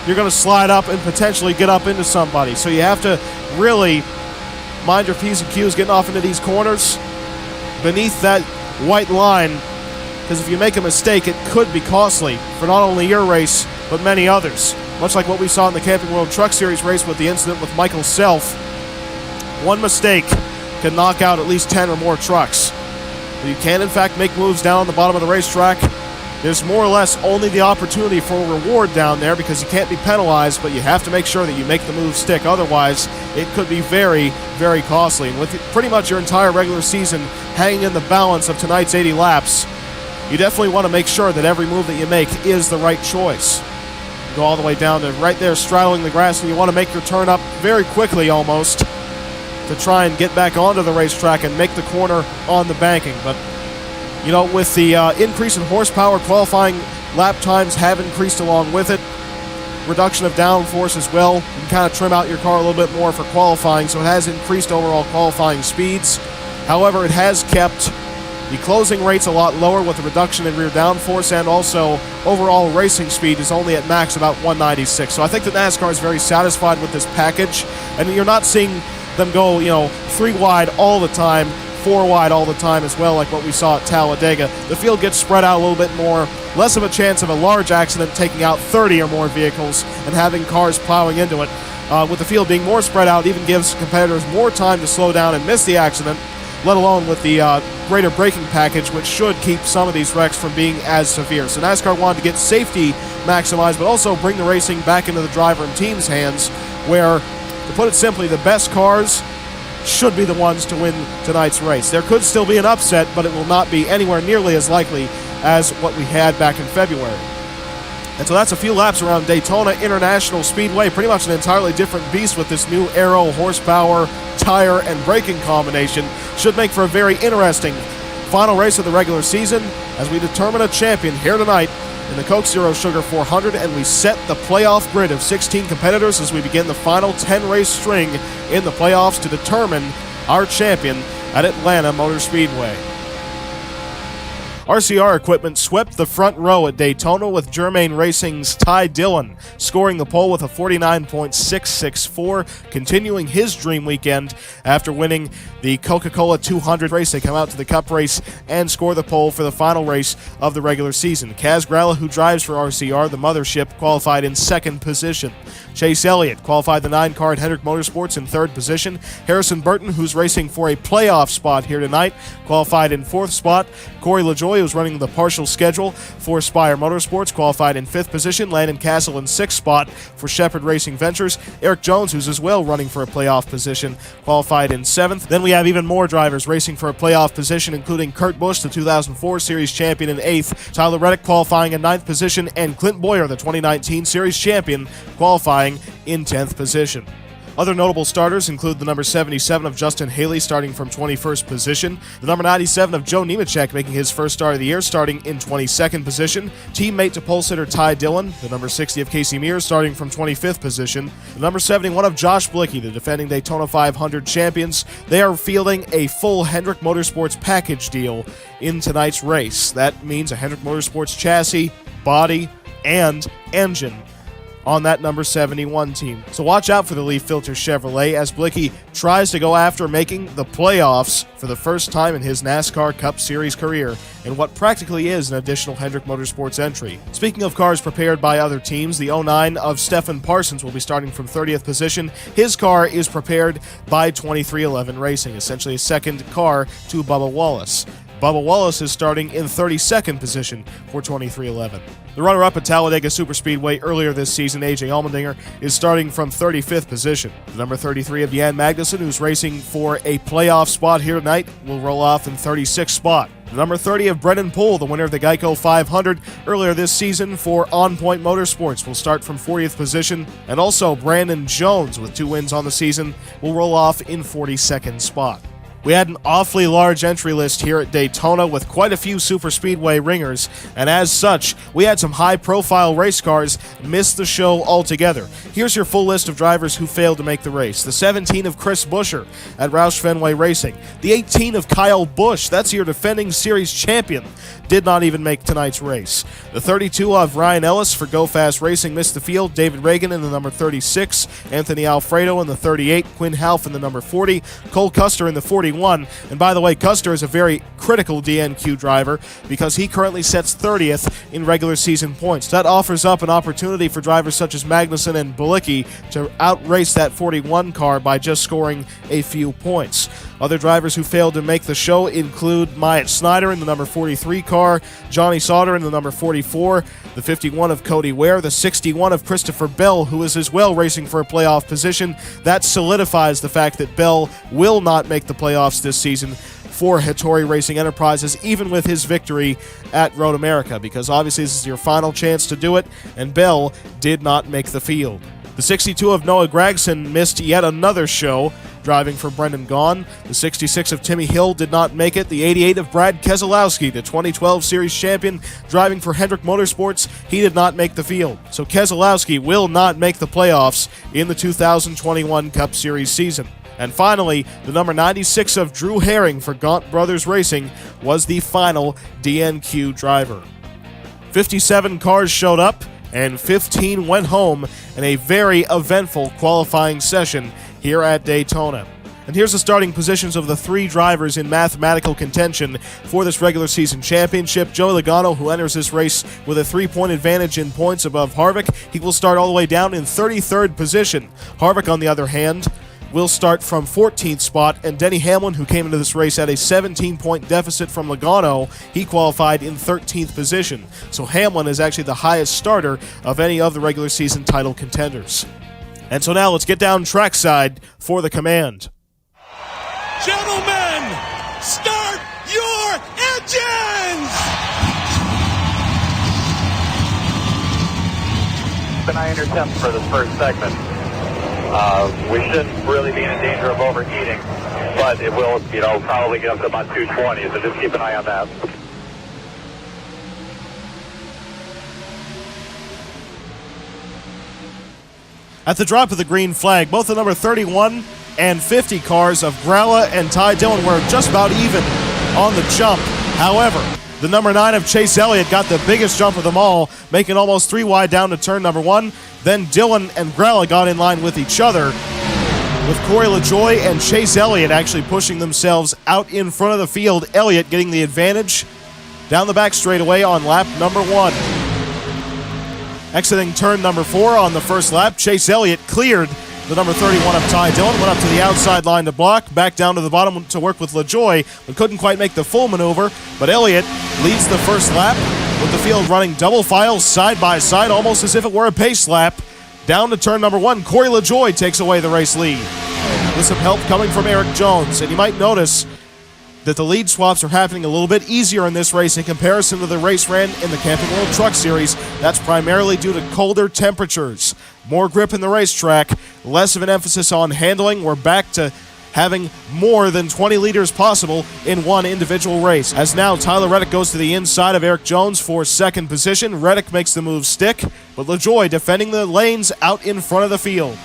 you're going to slide up and potentially get up into somebody. So you have to really mind your P's and Q's getting off into these corners beneath that white line, because if you make a mistake, it could be costly for not only your race, but many others. Much like what we saw in the Camping World Truck Series race with the incident with Michael Self. One mistake can knock out at least 10 or more trucks. But you can, in fact, make moves down on the bottom of the racetrack. There's more or less only the opportunity for a reward down there because you can't be penalized, but you have to make sure that you make the move stick. Otherwise, it could be very, very costly. And with pretty much your entire regular season hanging in the balance of tonight's 80 laps, you definitely want to make sure that every move that you make is the right choice. You go all the way down to right there straddling the grass, and you want to make your turn up very quickly almost to try and get back onto the racetrack and make the corner on the banking. But, with the increase in horsepower, qualifying lap times have increased along with it. Reduction of downforce as well. You can kind of trim out your car a little bit more for qualifying, so it has increased overall qualifying speeds. However, it has kept the closing rates a lot lower with the reduction in rear downforce, and also overall racing speed is only at max about 196. So I think that NASCAR is very satisfied with this package, and you're not seeing them go, 3 wide all the time, 4 wide all the time as well, like what we saw at Talladega. The field gets spread out a little bit more, less of a chance of a large accident taking out 30 or more vehicles and having cars plowing into it. With the field being more spread out, it even gives competitors more time to slow down and miss the accident, let alone with the greater braking package, which should keep some of these wrecks from being as severe. So NASCAR wanted to get safety maximized, but also bring the racing back into the driver and team's hands, where, to put it simply, the best cars should be the ones to win tonight's race. There could still be an upset, but it will not be anywhere nearly as likely as what we had back in February. And so that's a few laps around Daytona International Speedway. Pretty much an entirely different beast with this new aero, horsepower, tire, and braking combination. Should make for a very interesting final race of the regular season as we determine a champion here tonight in the Coke Zero Sugar 400, and we set the playoff grid of 16 competitors as we begin the final 10-race string in the playoffs to determine our champion at Atlanta Motor Speedway. RCR equipment swept the front row at Daytona with Germain Racing's Ty Dillon scoring the pole with a 49.664, continuing his dream weekend after winning the Coca-Cola 200 race. They come out to the Cup race and score the pole for the final race of the regular season. Kaz Gralla, who drives for RCR, the mothership, qualified in second position. Chase Elliott qualified the 9-car at Hendrick Motorsports in third position. Harrison Burton, who's racing for a playoff spot here tonight, qualified in fourth spot. Corey LaJoie, who's running the partial schedule for Spire Motorsports, qualified in fifth position. Landon Castle in sixth spot for Shepherd Racing Ventures. Eric Jones, who's as well running for a playoff position, qualified in seventh. Then we have even more drivers racing for a playoff position, including Kurt Busch, the 2004 Series champion, in eighth. Tyler Reddick qualifying in ninth position, and Clint Boyer, the 2019 Series champion, qualifying in 10th position. Other notable starters include the number 77 of Justin Haley starting from 21st position, the number 97 of Joe Nemechek making his first start of the year starting in 22nd position, teammate to pole sitter Ty Dillon, the number 60 of Casey Mears starting from 25th position, the number 71 of Josh Blicky, the defending Daytona 500 champions. They are fielding a full Hendrick Motorsports package deal in tonight's race. That means a Hendrick Motorsports chassis, body, and engine on that number 71 team. So watch out for the Leaf Filter Chevrolet as Blicky tries to go after making the playoffs for the first time in his NASCAR Cup Series career in what practically is an additional Hendrick Motorsports entry. Speaking of cars prepared by other teams, the 09 of Stephen Parsons will be starting from 30th position. His car is prepared by 2311 Racing, essentially a second car to Bubba Wallace. Bubba Wallace is starting in 32nd position for 2311. The runner-up at Talladega Superspeedway earlier this season, AJ Allmendinger, is starting from 35th position. The number 33 of Jan Magnussen, who's racing for a playoff spot here tonight, will roll off in 36th spot. The number 30 of Brennan Poole, the winner of the Geico 500 earlier this season for On Point Motorsports, will start from 40th position. And also Brandon Jones, with 2 wins on the season, will roll off in 42nd spot. We had an awfully large entry list here at Daytona with quite a few superspeedway ringers, and as such, we had some high-profile race cars miss the show altogether. Here's your full list of drivers who failed to make the race. The 17 of Chris Buescher at Roush Fenway Racing. The 18 of Kyle Busch, that's your defending series champion, did not even make tonight's race. The 32 of Ryan Ellis for Go Fast Racing missed the field. David Reagan in the number 36, Anthony Alfredo in the 38, Quinn Half in the number 40, Cole Custer in the 41. And by the way, Custer is a very critical DNQ driver because he currently sets 30th in regular season points. That offers up an opportunity for drivers such as Magnussen and Bilicki to outrace that 41 car by just scoring a few points. Other drivers who failed to make the show include Myatt Snyder in the number 43 car, Johnny Sauter in the number 44, the 51 of Cody Ware, the 61 of Christopher Bell, who is as well racing for a playoff position. That solidifies the fact that Bell will not make the playoffs this season for Hattori Racing Enterprises, even with his victory at Road America, because obviously this is your final chance to do it, and Bell did not make the field. The 62 of Noah Gragson missed yet another show driving for Brendan Gaughan. The 66 of Timmy Hill did not make it. The 88 of Brad Keselowski, the 2012 Series champion, driving for Hendrick Motorsports, he did not make the field. So Keselowski will not make the playoffs in the 2021 Cup Series season. And finally, the number 96 of Drew Herring for Gaunt Brothers Racing was the final DNQ driver. 57 cars showed up, and 15 went home in a very eventful qualifying session here at Daytona. And here's the starting positions of the three drivers in mathematical contention for this regular season championship. Joey Logano, who enters this race with a 3-point advantage in points above Harvick, he will start all the way down in 33rd position. Harvick, on the other hand, will start from 14th spot, and Denny Hamlin, who came into this race at a 17-point deficit from Logano, he qualified in 13th position. So Hamlin is actually the highest starter of any of the regular season title contenders. And so now let's get down trackside for the command. Gentlemen, start your engines! Keep an eye on your temps for this first segment. We shouldn't really be in danger of overheating, but it will, probably get up to about 220, so just keep an eye on that. At the drop of the green flag, both the number 31 and 50 cars of Gralla and Ty Dillon were just about even on the jump. However, the number 9 of Chase Elliott got the biggest jump of them all, making almost 3 wide down to turn number 1. Then Dillon and Gralla got in line with each other, with Corey LaJoie and Chase Elliott actually pushing themselves out in front of the field. Elliott getting the advantage down the back straightaway on lap number 1. Exiting turn number 4 on the first lap, Chase Elliott cleared the number 31 of Ty Dillon, went up to the outside line to block, back down to the bottom to work with LaJoie, but couldn't quite make the full maneuver. But Elliott leads the first lap, with the field running double file side by side, almost as if it were a pace lap. Down to turn number 1, Corey LaJoie takes away the race lead, with some help coming from Eric Jones. And you might notice that the lead swaps are happening a little bit easier in this race in comparison to the race ran in the Camping World Truck Series. That's primarily due to colder temperatures. More grip in the racetrack, less of an emphasis on handling. We're back to having more than 20 liters possible in one individual race. As now Tyler Reddick goes to the inside of Eric Jones for second position. Reddick makes the move stick, but LaJoie defending the lanes out in front of the field.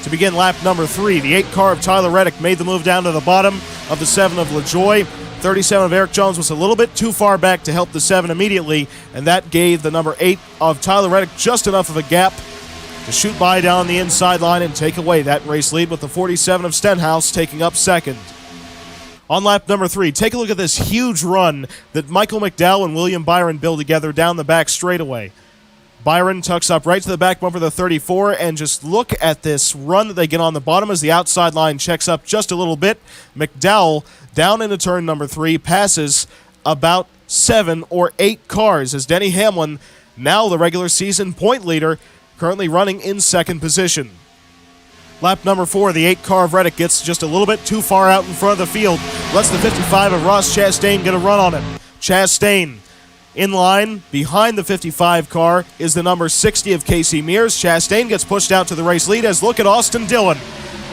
To begin lap number 3, the 8 car of Tyler Reddick made the move down to the bottom of the 7 of LaJoie. 37 of Eric Jones was a little bit too far back to help the 7 immediately, and that gave the number 8 of Tyler Reddick just enough of a gap to shoot by down the inside line and take away that race lead, with the 47 of Stenhouse taking up second. On lap number 3, take a look at this huge run that Michael McDowell and William Byron build together down the back straightaway. Byron tucks up right to the back bumper of the 34, and just look at this run that they get on the bottom as the outside line checks up just a little bit. McDowell down into turn number 3 passes about 7 or 8 cars as Denny Hamlin, now the regular season point leader, currently running in second position. Lap number 4, the 8 car of Reddick gets just a little bit too far out in front of the field, lets the 55 of Ross Chastain get a run on him. Chastain in line behind the 55 car is the number 60 of Casey Mears. Chastain gets pushed out to the race lead as look at Austin Dillon.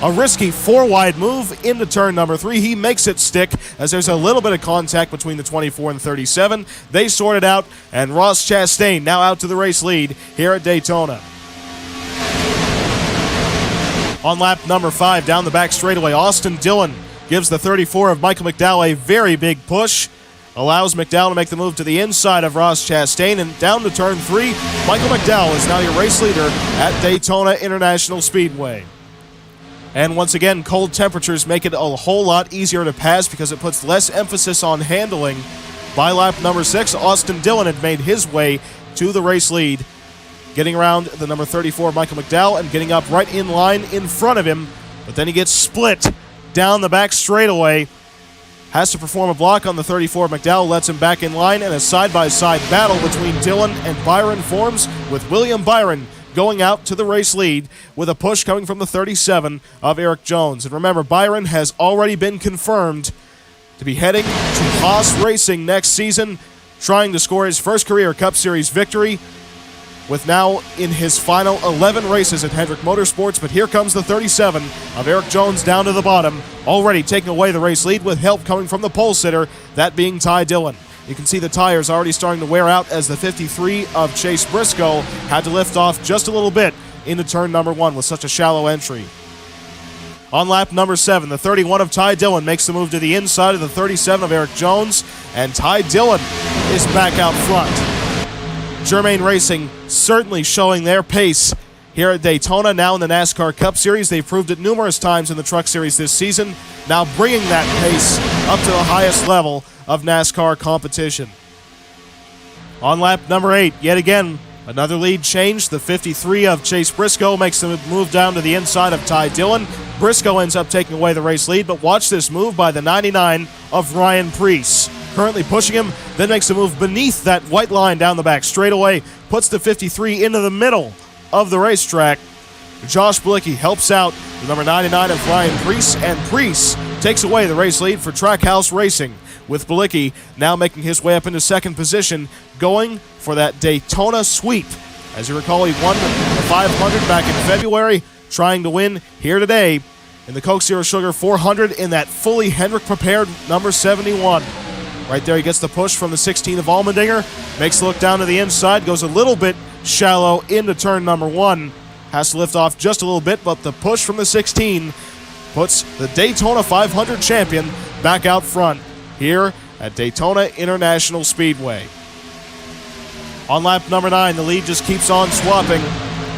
A risky 4-wide move into turn number 3. He makes it stick as there's a little bit of contact between the 24 and 37. They sort it out, and Ross Chastain now out to the race lead here at Daytona. On lap number 5, down the back straightaway, Austin Dillon gives the 34 of Michael McDowell a very big push. Allows McDowell to make the move to the inside of Ross Chastain, and down to turn 3, Michael McDowell is now your race leader at Daytona International Speedway. And once again, cold temperatures make it a whole lot easier to pass because it puts less emphasis on handling. By lap number 6, Austin Dillon had made his way to the race lead, getting around the number 34, Michael McDowell, and getting up right in line in front of him. But then he gets split down the back straightaway. Has to perform a block on the 34. McDowell lets him back in line, and a side-by-side battle between Dillon and Byron forms, with William Byron going out to the race lead with a push coming from the 37 of Eric Jones. And remember, Byron has already been confirmed to be heading to Haas Racing next season, trying to score his first career Cup Series victory. with now in his final 11 races at Hendrick Motorsports. But here comes the 37 of Erik Jones down to the bottom, already taking away the race lead with help coming from the pole sitter, that being Ty Dillon. You can see the tires already starting to wear out as the 53 of Chase Briscoe had to lift off just a little bit into turn number 1 with such a shallow entry. On lap number 7, the 31 of Ty Dillon makes the move to the inside of the 37 of Erik Jones, and Ty Dillon is back out front. Germain Racing certainly showing their pace here at Daytona, now in the NASCAR Cup Series. They've proved it numerous times in the Truck Series this season, now bringing that pace up to the highest level of NASCAR competition. On lap number 8, yet again, another lead change. The 53 of Chase Briscoe makes the move down to the inside of Ty Dillon. Briscoe ends up taking away the race lead, but watch this move by the 99 of Ryan Preece. Currently pushing him, then makes a move beneath that white line down the back straightaway, puts the 53 into the middle of the racetrack. Josh Bilicki helps out the number 99 of Ryan Preece, and Preece takes away the race lead for Trackhouse Racing, with Bilicki now making his way up into second position, going for that Daytona sweep. As you recall, he won the 500 back in February, trying to win here today in the Coke Zero Sugar 400 in that fully Hendrick-prepared number 71. Right there, he gets the push from the 16 of Allmendinger, makes the look down to the inside, goes a little bit shallow into turn number 1. Has to lift off just a little bit, but the push from the 16 puts the Daytona 500 champion back out front here at Daytona International Speedway. On lap number 9, the lead just keeps on swapping.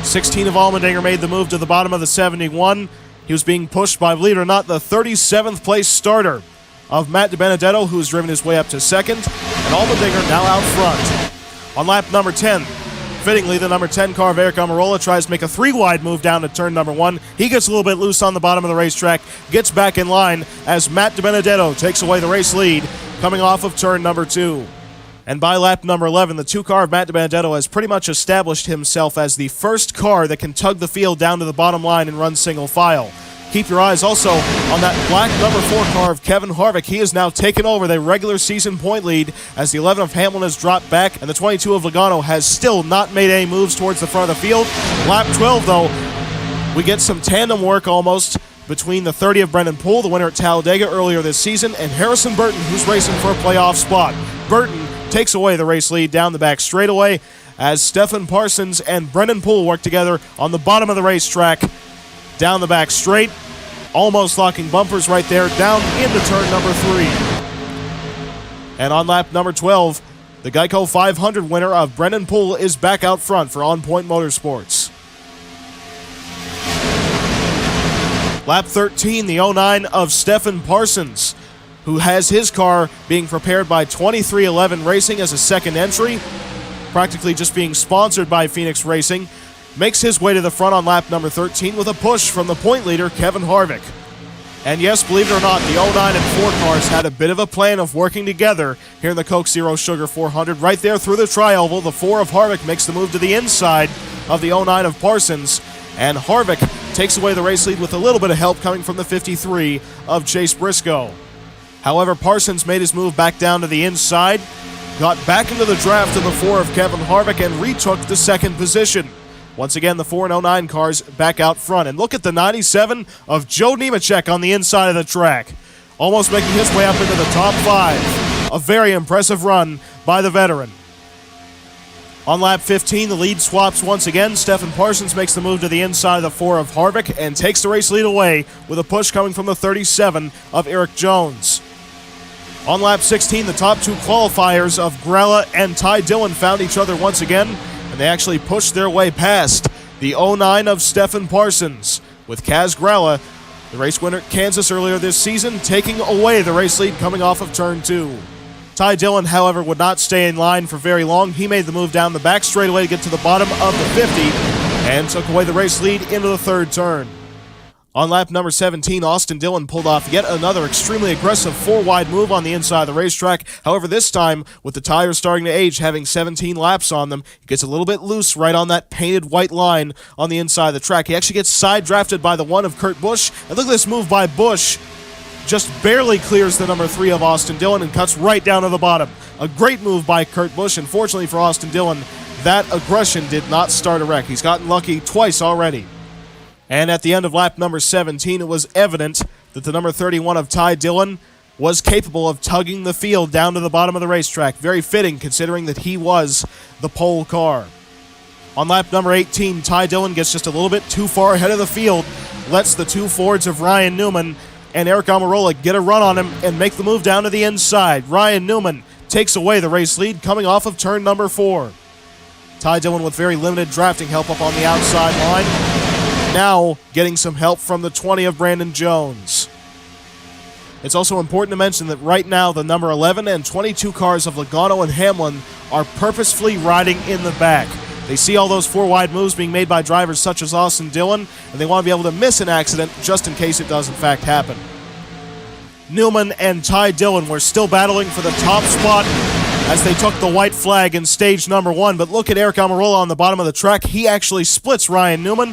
16 of Allmendinger made the move to the bottom of the 71. He was being pushed by, believe it or not, the 37th place starter of Matt DiBenedetto, who's driven his way up to second, and Allmendinger now out front. On lap number 10, fittingly, the number 10 car of Eric Almirola tries to make a 3-wide move down to turn number 1. He gets a little bit loose on the bottom of the racetrack, gets back in line as Matt DiBenedetto takes away the race lead coming off of turn number 2. And by lap number 11, the 2 car of Matt DiBenedetto has pretty much established himself as the first car that can tug the field down to the bottom line and run single file. Keep your eyes also on that black number 4 car of Kevin Harvick. He has now taken over the regular season point lead as the 11 of Hamlin has dropped back, and the 22 of Logano has still not made any moves towards the front of the field. Lap 12, though, we get some tandem work almost between the 30 of Brendan Poole, the winner at Talladega earlier this season, and Harrison Burton, who's racing for a playoff spot. Burton takes away the race lead down the back straightaway as Stephen Parsons and Brendan Poole work together on the bottom of the racetrack down the back straight, almost locking bumpers right there down into turn number 3. And on lap number 12, the Geico 500 winner of Brendan Poole is back out front for On Point Motorsports. Lap 13, the 09 of Stephen Parsons, who has his car being prepared by 2311 Racing as a second entry, practically just being sponsored by Phoenix Racing, makes his way to the front on lap number 13 with a push from the point leader, Kevin Harvick. And yes, believe it or not, the 09 and 4 cars had a bit of a plan of working together here in the Coke Zero Sugar 400. Right there through the tri-oval, the 4 of Harvick makes the move to the inside of the 09 of Parsons, and Harvick takes away the race lead with a little bit of help coming from the 53 of Chase Briscoe. However, Parsons made his move back down to the inside, got back into the draft of the 4 of Kevin Harvick, and retook the second position. Once again, the 4 and 09 cars back out front. And look at the 97 of Joe Nemechek on the inside of the track, almost making his way up into the top 5. A very impressive run by the veteran. On lap 15, the lead swaps once again. Stephen Parsons makes the move to the inside of the 4 of Harvick and takes the race lead away with a push coming from the 37 of Erik Jones. On lap 16, the top 2 qualifiers of Grella and Ty Dillon found each other once again, and they actually pushed their way past the 09 of Stephen Parsons, with Kaz Grella, the race winner at Kansas earlier this season, taking away the race lead coming off of turn 2. Ty Dillon, however, would not stay in line for very long. He made the move down the back straightaway to get to the bottom of the 50 and took away the race lead into the third turn. On lap number 17, Austin Dillon pulled off yet another extremely aggressive 4-wide move on the inside of the racetrack. However, this time, with the tires starting to age, having 17 laps on them, he gets a little bit loose right on that painted white line on the inside of the track. He actually gets side drafted by the 1 of Kurt Busch. And look at this move by Busch. Just barely clears the number 3 of Austin Dillon and cuts right down to the bottom. A great move by Kurt Busch. Unfortunately for Austin Dillon, that aggression did not start a wreck. He's gotten lucky twice already. And at the end of lap number 17, it was evident that the number 31 of Ty Dillon was capable of tugging the field down to the bottom of the racetrack. Very fitting, considering that he was the pole car. On lap number 18, Ty Dillon gets just a little bit too far ahead of the field, lets the two Fords of Ryan Newman and Eric Almirola get a run on him and make the move down to the inside. Ryan Newman takes away the race lead coming off of turn number 4. Ty Dillon with very limited drafting help up on the outside line. Now getting some help from the 20 of Brandon Jones. It's also important to mention that right now the number 11 and 22 cars of Logano and Hamlin are purposefully riding in the back. They see all those 4 wide moves being made by drivers such as Austin Dillon, and they want to be able to miss an accident just in case it does in fact happen. Newman and Ty Dillon were still battling for the top spot as they took the white flag in stage number 1, but look at Eric Almirola on the bottom of the track. He actually splits Ryan Newman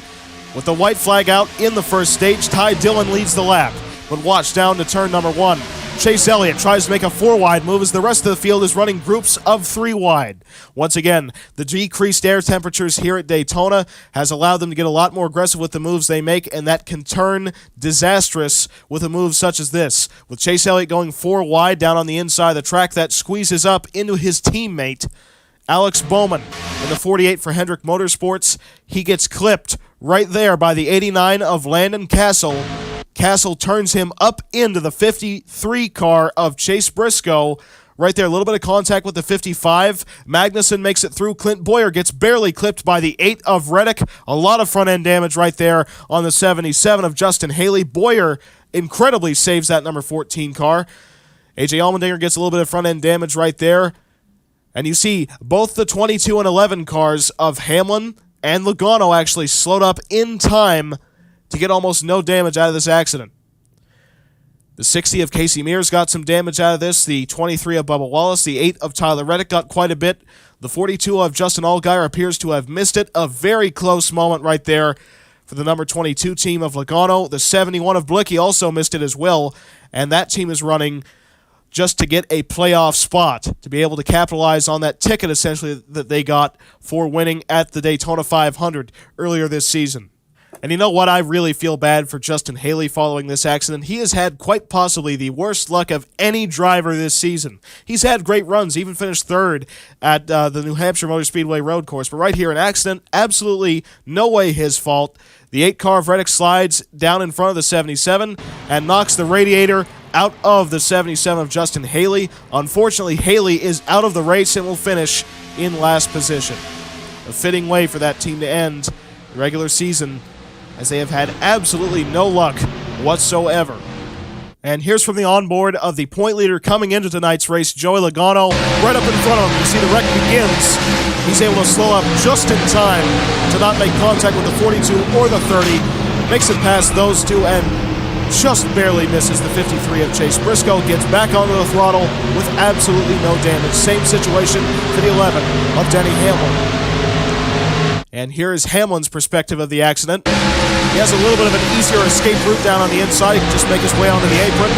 with the white flag out in the first stage. Ty Dillon leads the lap. But watch down to turn number 1. Chase Elliott tries to make a 4-wide move as the rest of the field is running groups of 3 wide. Once again, the decreased air temperatures here at Daytona has allowed them to get a lot more aggressive with the moves they make, and that can turn disastrous with a move such as this. With Chase Elliott going 4 wide down on the inside of the track, that squeezes up into his teammate, Alex Bowman. In the 48 for Hendrick Motorsports, he gets clipped right there by the 89 of Landon Castle. Castle turns him up into the 53 car of Chase Briscoe. Right there, a little bit of contact with the 55. Magnuson makes it through. Clint Boyer gets barely clipped by the 8 of Reddick. A lot of front-end damage right there on the 77 of Justin Haley. Boyer incredibly saves that number 14 car. AJ Allmendinger gets a little bit of front-end damage right there. And you see both the 22 and 11 cars of Hamlin and Logano actually slowed up in time to get almost no damage out of this accident. The 60 of Casey Mears got some damage out of this. The 23 of Bubba Wallace. The 8 of Tyler Reddick got quite a bit. The 42 of Justin Allgaier appears to have missed it. A very close moment right there for the number 22 team of Logano. The 71 of Blicky also missed it as well. And that team is running just to get a playoff spot, to be able to capitalize on that ticket essentially that they got for winning at the Daytona 500 earlier this season. And you know what? I really feel bad for Justin Haley following this accident. He has had quite possibly the worst luck of any driver this season. He's had great runs, even finished 3rd at the New Hampshire Motor Speedway road course. But right here, an accident, absolutely no way his fault. The 8 car of Reddick slides down in front of the 77 and knocks the radiator out of the 77 of Justin Haley. Unfortunately, Haley is out of the race and will finish in last position. A fitting way for that team to end the regular season, as they have had absolutely no luck whatsoever. And here's from the onboard of the point leader coming into tonight's race, Joey Logano, right up in front of him. You see the wreck begins. He's able to slow up just in time to not make contact with the 42 or the 30. Makes it past those two and just barely misses the 53 of Chase Briscoe. Gets back onto the throttle with absolutely no damage. Same situation for the 11 of Denny Hamlin. And here is Hamlin's perspective of the accident. He has a little bit of an easier escape route down on the inside. He can just make his way onto the apron.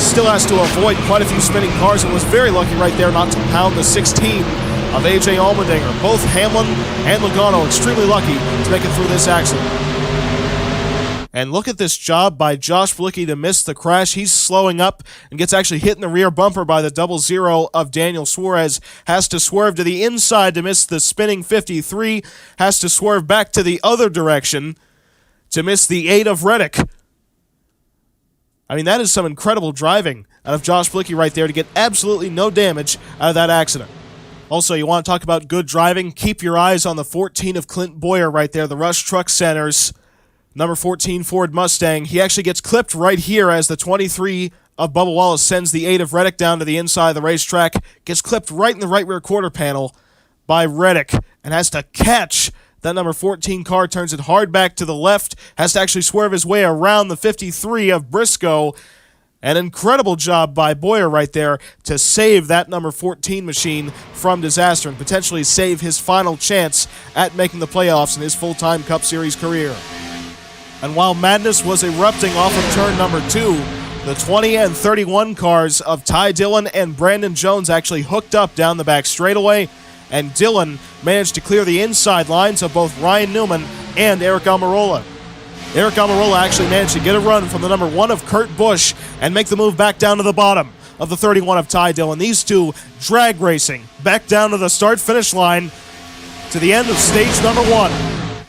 Still has to avoid quite a few spinning cars and was very lucky right there not to pound the 16 of AJ Allmendinger. Both Hamlin and Logano extremely lucky to make it through this accident. And look at this job by Josh Blicky to miss the crash. He's slowing up and gets actually hit in the rear bumper by the 00 of Daniel Suarez. Has to swerve to the inside to miss the spinning 53. Has to swerve back to the other direction to miss the 8 of Reddick. I mean, that is some incredible driving out of Josh Blicky right there to get absolutely no damage out of that accident. Also, you want to talk about good driving? Keep your eyes on the 14 of Clint Boyer right there, the Rush Truck Centers. Number 14 Ford Mustang. He actually gets clipped right here as the 23 of Bubba Wallace sends the 8 of Reddick down to the inside of the racetrack. Gets clipped right in the right rear quarter panel by Reddick and has to catch that number 14 car. Turns it hard back to the left. Has to actually swerve his way around the 53 of Briscoe. An incredible job by Boyer right there to save that number 14 machine from disaster and potentially save his final chance at making the playoffs in his full-time Cup Series career. And while madness was erupting off of turn number 2, the 20 and 31 cars of Ty Dillon and Brandon Jones actually hooked up down the back straightaway and Dillon managed to clear the inside lines of both Ryan Newman and Aric Almirola. Aric Almirola actually managed to get a run from the number 1 of Kurt Busch and make the move back down to the bottom of the 31 of Ty Dillon. These two drag racing back down to the start-finish line to the end of stage number 1.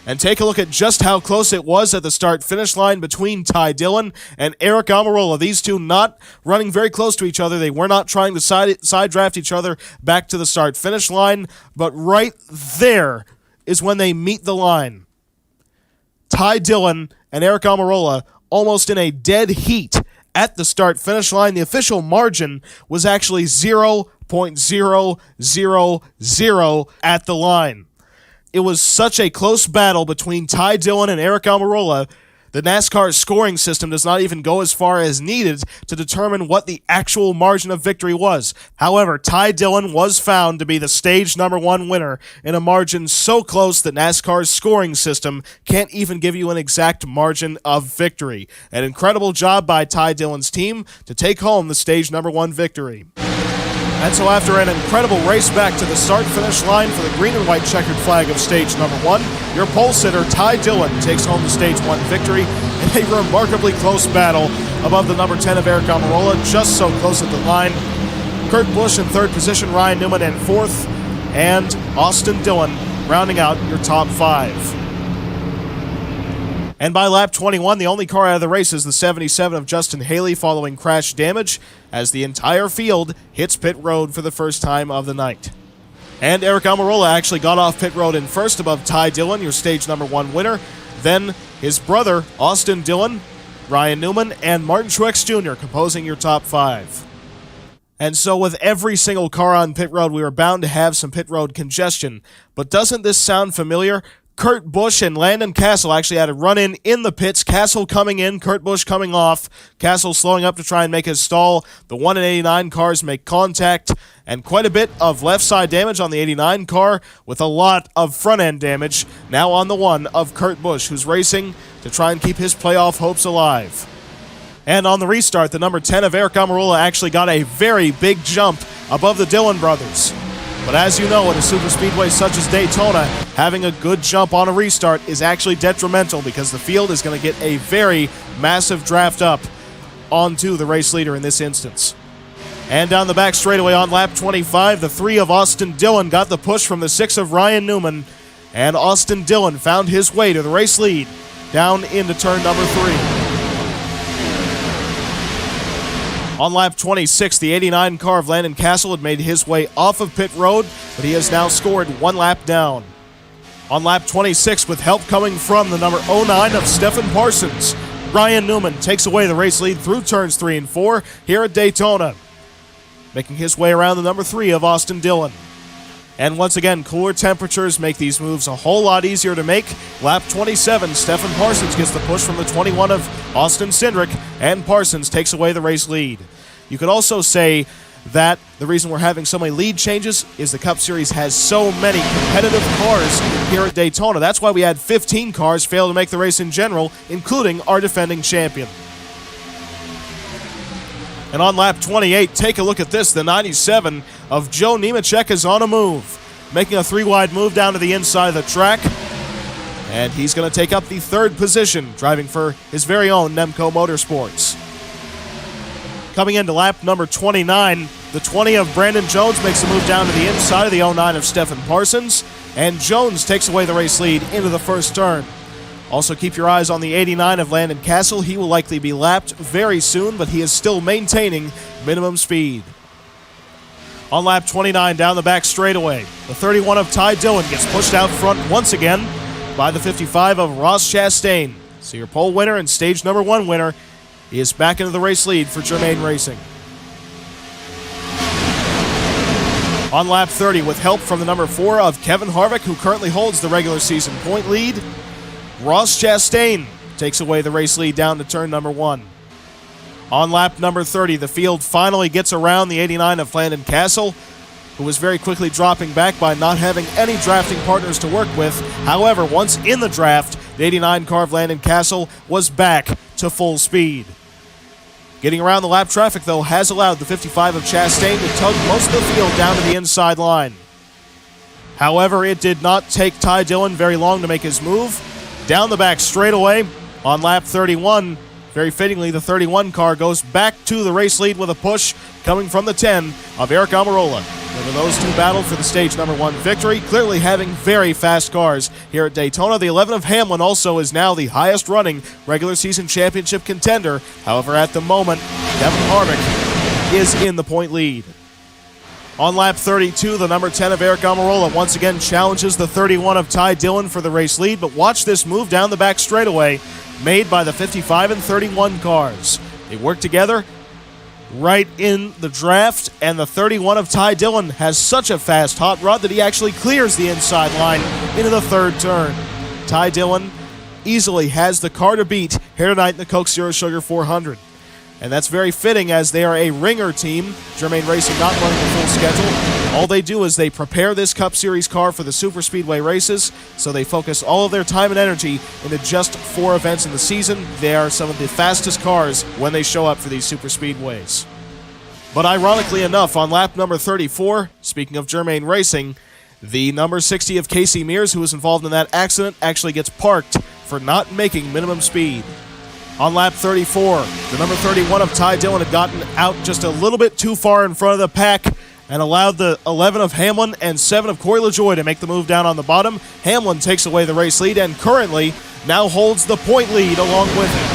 And take a look at just how close it was at the start-finish line between Ty Dillon and Aric Almirola. These two not running very close to each other. They were not trying to side draft each other back to the start-finish line, but right there is when they meet the line. Ty Dillon and Aric Almirola almost in a dead heat at the start-finish line. The official margin was actually 0.000 at the line. It was such a close battle between Ty Dillon and Aric Almirola. The NASCAR scoring system does not even go as far as needed to determine what the actual margin of victory was. However, Ty Dillon was found to be the stage number 1 winner in a margin so close that NASCAR's scoring system can't even give you an exact margin of victory. An incredible job by Ty Dillon's team to take home the stage number 1 victory. And so after an incredible race back to the start-finish line for the green and white checkered flag of stage number 1, your pole sitter Ty Dillon takes home the stage 1 victory in a remarkably close battle above the number 10 of Aric Almirola, just so close at the line. Kurt Busch in 3rd position, Ryan Newman in 4th, and Austin Dillon rounding out your top 5. And by lap 21, the only car out of the race is the 77 of Justin Haley following crash damage as the entire field hits pit road for the first time of the night. And Aric Almirola actually got off pit road in first above Ty Dillon, your stage number 1 winner. Then his brother, Austin Dillon, Ryan Newman, and Martin Truex Jr. composing your top 5. And so with every single car on pit road, we were bound to have some pit road congestion. But doesn't this sound familiar? Kurt Busch and Landon Cassill actually had a run-in the pits. Cassill coming in, Kurt Busch coming off. Cassill slowing up to try and make his stall. The 1 and 89 cars make contact, and quite a bit of left side damage on the 89 car with a lot of front-end damage now on the 1 of Kurt Busch, who's racing to try and keep his playoff hopes alive. And on the restart, the number 10 of Aric Almirola actually got a very big jump above the Dillon brothers. But as you know, in a superspeedway such as Daytona, having a good jump on a restart is actually detrimental because the field is going to get a very massive draft up onto the race leader in this instance. And down the back straightaway on lap 25, the 3 of Austin Dillon got the push from the 6 of Ryan Newman, and Austin Dillon found his way to the race lead down into turn number 3. On lap 26, the 89 car of Landon Cassill had made his way off of pit road, but he has now scored 1 lap down. On lap 26, with help coming from the number 09 of Stephen Parsons, Ryan Newman takes away the race lead through turns 3 and 4 here at Daytona, making his way around the number 3 of Austin Dillon. And once again, cooler temperatures make these moves a whole lot easier to make. Lap 27, Stephen Parsons gets the push from the 21 of Austin Cindric, and Parsons takes away the race lead. You could also say that the reason we're having so many lead changes is the Cup Series has so many competitive cars here at Daytona. That's why we had 15 cars fail to make the race in general, including our defending champion. And on lap 28, take a look at this. The 97 of Joe Nemechek is on a move, making a 3-wide move down to the inside of the track. And he's going to take up the 3rd position, driving for his very own Nemco Motorsports. Coming into lap number 29, the 20 of Brandon Jones makes a move down to the inside of the 09 of Stephen Parsons, and Jones takes away the race lead into the first turn. Also keep your eyes on the 89 of Landon Cassill. He will likely be lapped very soon, but he is still maintaining minimum speed. On lap 29 down the back straightaway, the 31 of Ty Dillon gets pushed out front once again by the 55 of Ross Chastain. So your pole winner and stage number 1 winner is back into the race lead for Germain Racing. On lap 30, with help from the number 4 of Kevin Harvick, who currently holds the regular season point lead, Ross Chastain takes away the race lead down to turn number 1. On lap number 30, the field finally gets around the 89 of Landon Cassill, who was very quickly dropping back by not having any drafting partners to work with. However, once in the draft, the 89 car of Landon Cassill was back to full speed. Getting around the lap traffic, though, has allowed the 55 of Chastain to tug most of the field down to the inside line. However, it did not take Ty Dillon very long to make his move. Down the back straightaway on lap 31. Very fittingly, the 31 car goes back to the race lead with a push coming from the 10 of Eric Almirola. Whether those two battle for the stage number 1 victory, clearly having very fast cars here at Daytona. The 11 of Hamlin also is now the highest running regular season championship contender. However, at the moment, Kevin Harvick is in the point lead. On lap 32, the number 10 of Eric Almirola once again challenges the 31 of Ty Dillon for the race lead, but watch this move down the back straightaway made by the 55 and 31 cars. They work together right in the draft, and the 31 of Ty Dillon has such a fast hot rod that he actually clears the inside line into the third turn. Ty Dillon easily has the car to beat here tonight in the Coke Zero Sugar 400. And that's very fitting as they are a ringer team. Germain Racing not running the full schedule. All they do is they prepare this Cup Series car for the Super Speedway races, so they focus all of their time and energy into just 4 events in the season. They are some of the fastest cars when they show up for these Super Speedways. But ironically enough, on lap number 34, speaking of Germain Racing, the number 60 of Casey Mears, who was involved in that accident, actually gets parked for not making minimum speed. On lap 34, the number 31 of Ty Dillon had gotten out just a little bit too far in front of the pack and allowed the 11 of Hamlin and 7 of Corey LaJoie to make the move down on the bottom. Hamlin takes away the race lead and currently now holds the point lead along with it.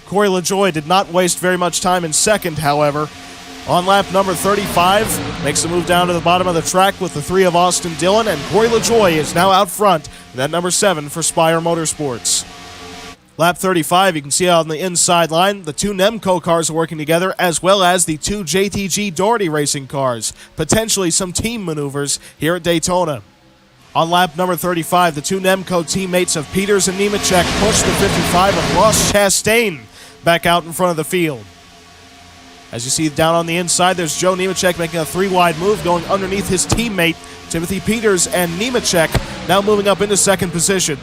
Corey LaJoie did not waste very much time in second, however. On lap number 35, makes the move down to the bottom of the track with the 3 of Austin Dillon, and Corey LaJoie is now out front, that number 7 for Spire Motorsports. Lap 35, you can see on the inside line, the 2 Nemco cars are working together, as well as the 2 JTG Doherty Racing cars. Potentially some team maneuvers here at Daytona. On lap number 35, the 2 Nemco teammates of Peters and Nemechek push the 55 of Ross Chastain back out in front of the field. As you see down on the inside, there's Joe Nemechek making a 3-wide move, going underneath his teammate, Timothy Peters, and Nemechek now moving up into second position.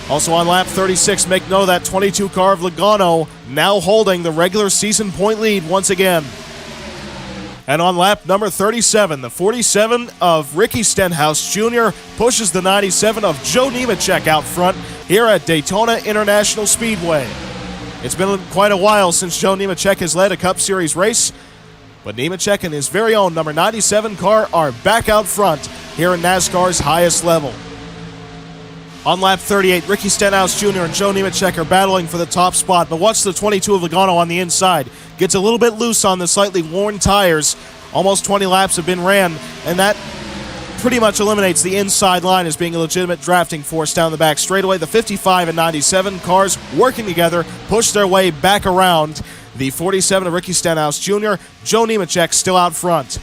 Also on lap 36, make note of that 22 car of Logano now holding the regular season point lead once again. And on lap number 37, the 47 of Ricky Stenhouse Jr. pushes the 97 of Joe Nemechek out front here at Daytona International Speedway. It's been quite a while since Joe Nemechek has led a Cup Series race, but Nemechek and his very own number 97 car are back out front here in NASCAR's highest level. On lap 38, Ricky Stenhouse Jr. and Joe Nemechek are battling for the top spot, but watch the 22 of Logano on the inside. Gets a little bit loose on the slightly worn tires. Almost 20 laps have been ran, and that pretty much eliminates the inside line as being a legitimate drafting force down the back straightaway. The 55 and 97 cars working together push their way back around. The 47 of Ricky Stenhouse Jr., Joe Nemechek still out front.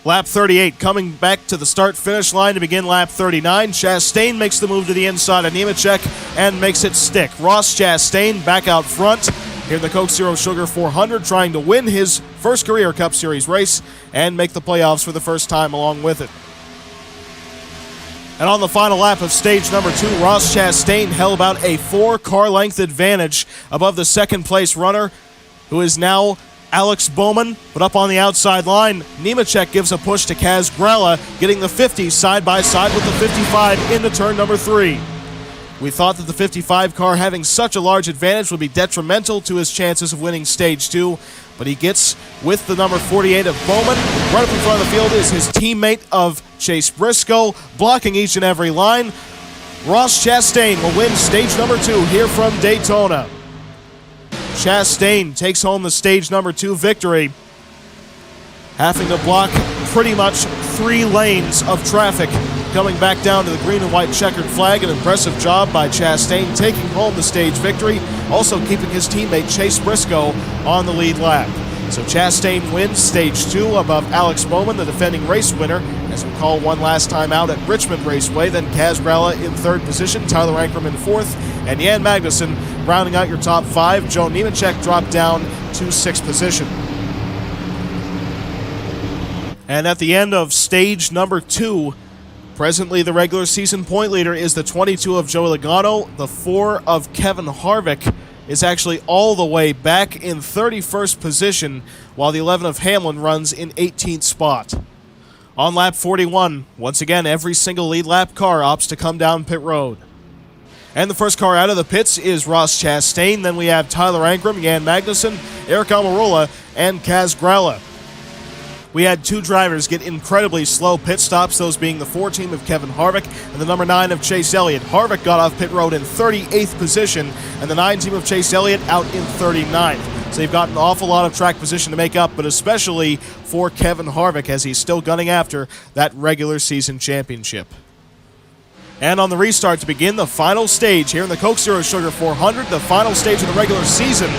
Lap 38, coming back to the start-finish line to begin lap 39. Chastain makes the move to the inside of Nemechek and makes it stick. Ross Chastain back out front here in the Coke Zero Sugar 400, trying to win his first career Cup Series race and make the playoffs for the first time along with it. And on the final lap of stage number 2, Ross Chastain held about a 4-car length advantage above the second-place runner, who is now Alex Bowman, but up on the outside line, Nemechek gives a push to Kaz Gralla, getting the 50 side by side with the 55 into turn number 3. We thought that the 55 car having such a large advantage would be detrimental to his chances of winning stage 2, but he gets with the number 48 of Bowman. Right up in front of the field is his teammate of Chase Briscoe, blocking each and every line. Ross Chastain will win stage number 2 here from Daytona. Chastain takes home the stage number 2 victory, having to block pretty much 3 lanes of traffic coming back down to the green and white checkered flag. An impressive job by Chastain taking home the stage victory, also keeping his teammate Chase Briscoe on the lead lap. So Chastain wins stage 2 above Alex Bowman, the defending race winner, as we call one last time out at Richmond Raceway. Then Kaz Gralla in 3rd position, Tyler Ankerman 4th, and Jan Magnussen rounding out your top 5. Joe Nemechek dropped down to 6th position. And at the end of stage number 2, presently the regular season point leader is the 22 of Joey Logano. The 4 of Kevin Harvick is actually all the way back in 31st position, while the 11 of Hamlin runs in 18th spot. On lap 41, once again, every single lead lap car opts to come down pit road. And the first car out of the pits is Ross Chastain. Then we have Tyler Ankrum, Jan Magnussen, Eric Almirola, and Kaz Grala. We had two drivers get incredibly slow pit stops, those being the 4 team of Kevin Harvick and the number 9 of Chase Elliott. Harvick got off pit road in 38th position, and the 9 team of Chase Elliott out in 39th. So they've got an awful lot of track position to make up, but especially for Kevin Harvick as he's still gunning after that regular season championship. And on the restart to begin the final stage here in the Coke Zero Sugar 400, the final stage of the regular season,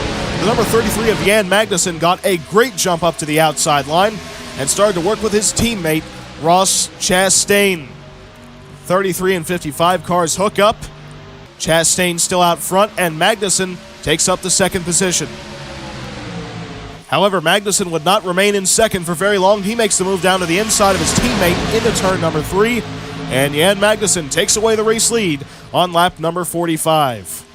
the number 33 of Jan Magnussen got a great jump up to the outside line and started to work with his teammate, Ross Chastain. 33 and 55 cars hook up. Chastain still out front, and Magnussen takes up the second position. However, Magnussen would not remain in second for very long. He makes the move down to the inside of his teammate into turn number 3, and Jan Magnussen takes away the race lead on lap number 45.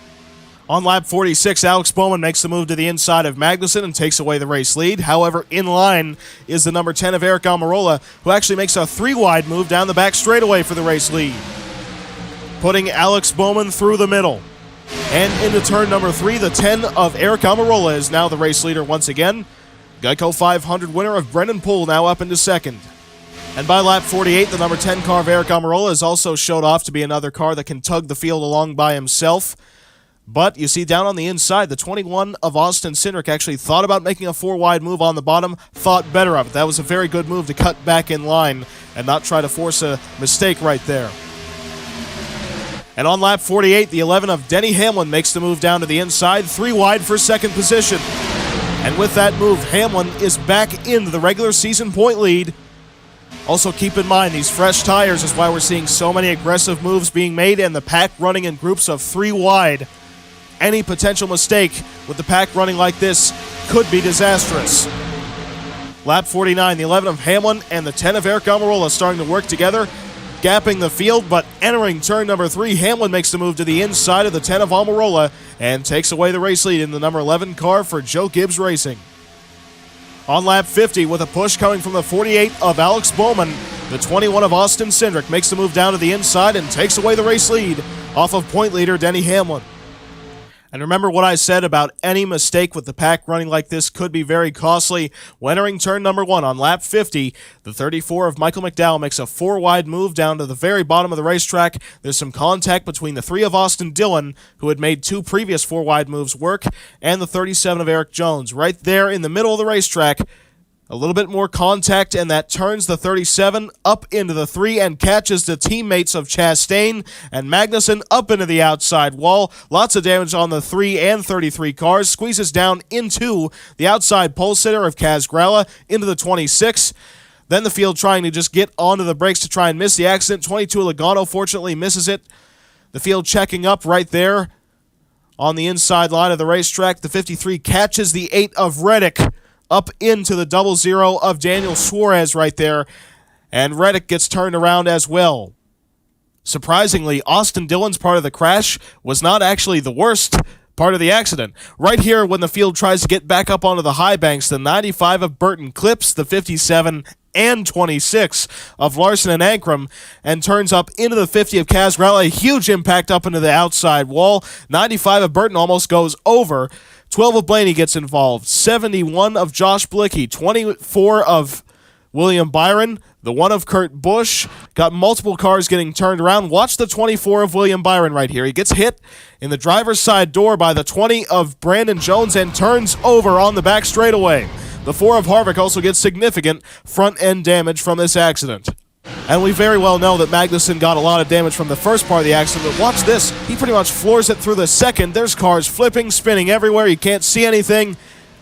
On lap 46, Alex Bowman makes the move to the inside of Magnussen and takes away the race lead. However, in line is the number 10 of Eric Almirola, who actually makes a 3-wide move down the back straightaway for the race lead, putting Alex Bowman through the middle. And into turn number 3, the 10 of Eric Almirola is now the race leader once again. Geico 500 winner of Brendan Poole now up into second. And by lap 48, the number 10 car of Eric Almirola is also showed off to be another car that can tug the field along by himself. But you see down on the inside, the 21 of Austin Cindric actually thought about making a 4-wide move on the bottom, thought better of it. That was a very good move to cut back in line and not try to force a mistake right there. And on lap 48, the 11 of Denny Hamlin makes the move down to the inside, 3 wide for second position. And with that move, Hamlin is back into the regular season point lead. Also keep in mind, these fresh tires is why we're seeing so many aggressive moves being made and the pack running in groups of 3 wide. Any potential mistake with the pack running like this could be disastrous. Lap 49, the 11 of Hamlin and the 10 of Eric Almirola starting to work together, gapping the field, but entering turn number 3, Hamlin makes the move to the inside of the 10 of Almirola and takes away the race lead in the number 11 car for Joe Gibbs Racing. On lap 50, with a push coming from the 48 of Alex Bowman, the 21 of Austin Cindric makes the move down to the inside and takes away the race lead off of point leader Denny Hamlin. And remember what I said about any mistake with the pack running like this could be very costly. When entering turn number 1 on lap 50, the 34 of Michael McDowell makes a 4-wide move down to the very bottom of the racetrack. There's some contact between the 3 of Austin Dillon, who had made 2 previous 4-wide moves work, and the 37 of Eric Jones. Right there in the middle of the racetrack, a little bit more contact, and that turns the 37 up into the 3 and catches the teammates of Chastain and Magnussen up into the outside wall. Lots of damage on the 3 and 33 cars. Squeezes down into the outside pole sitter of Kaz Grala into the 26. Then the field trying to just get onto the brakes to try and miss the accident. 22 Logano fortunately misses it. The field checking up right there on the inside line of the racetrack. The 53 catches the 8 of Reddick up into the 00 of Daniel Suarez right there, and Reddick gets turned around as well. Surprisingly, Austin Dillon's part of the crash was not actually the worst part of the accident. Right here, when the field tries to get back up onto the high banks, the 95 of Burton clips the 57 and 26 of Larson and Ankrum and turns up into the 50 of Kaz Grala. A huge impact up into the outside wall. 95 of Burton almost goes over. 12 of Blaney gets involved. 71 of Josh Blicky. 24 of William Byron. The 1 of Kurt Busch. Got multiple cars getting turned around. Watch the 24 of William Byron right here. He gets hit in the driver's side door by the 20 of Brandon Jones and turns over on the back straightaway. The 4 of Harvick also gets significant front-end damage from this accident. And we very well know that Magnussen got a lot of damage from the first part of the accident, but watch this. He pretty much floors it through the second. There's cars flipping, spinning everywhere. You can't see anything,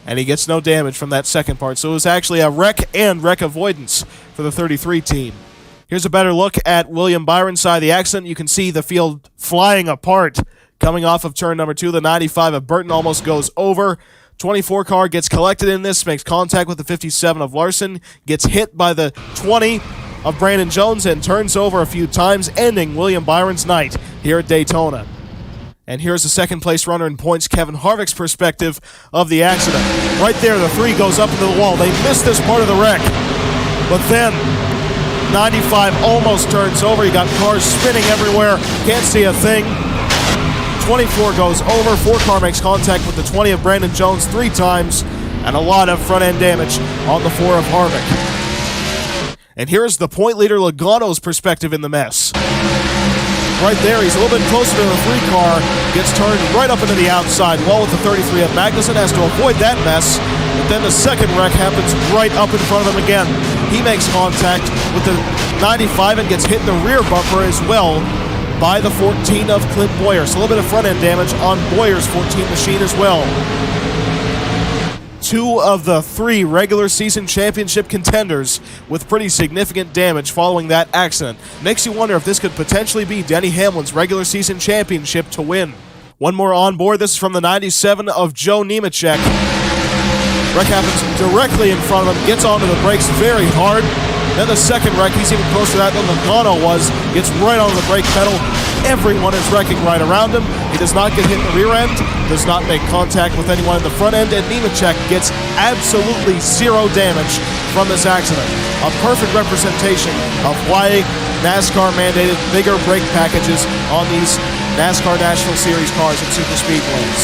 and he gets no damage from that second part. So it was actually a wreck and wreck avoidance for the 33 team. Here's a better look at William Byron's side of the accident. You can see the field flying apart coming off of turn number 2. The 95 of Burton almost goes over. 24 car gets collected in this, makes contact with the 57 of Larson, gets hit by the 20 of Brandon Jones and turns over a few times, ending William Byron's night here at Daytona. And here's the second place runner in points, Kevin Harvick's perspective of the accident. Right there, the 3 goes up into the wall. They missed this part of the wreck. But then, 95 almost turns over. You got cars spinning everywhere. Can't see a thing. 24 goes over. 4 car makes contact with the 20 of Brandon Jones 3 times. And a lot of front-end damage on the 4 of Harvick. And here's the point leader Logano's perspective in the mess. Right there, he's a little bit closer to the 3 car. Gets turned right up into the outside wall with the 33 of Magnussen. Has to avoid that mess. But then the second wreck happens right up in front of him again. He makes contact with the 95 and gets hit in the rear bumper as well by the 14 of Clint Bowyer. So a little bit of front-end damage on Boyer's 14 machine as well. 2 of the 3 regular season championship contenders with pretty significant damage following that accident. Makes you wonder if this could potentially be Denny Hamlin's regular season championship to win. One more on board. This is from the 97 of Joe Nemechek. Wreck happens directly in front of him, gets onto the brakes very hard. Then the second wreck, he's even closer to that than Logano was, gets right onto the brake pedal. Everyone is wrecking right around him. He does not get hit in the rear end, does not make contact with anyone in the front end, and Nemechek gets absolutely 0 damage from this accident. A perfect representation of why NASCAR mandated bigger brake packages on these NASCAR National Series cars at super speedways.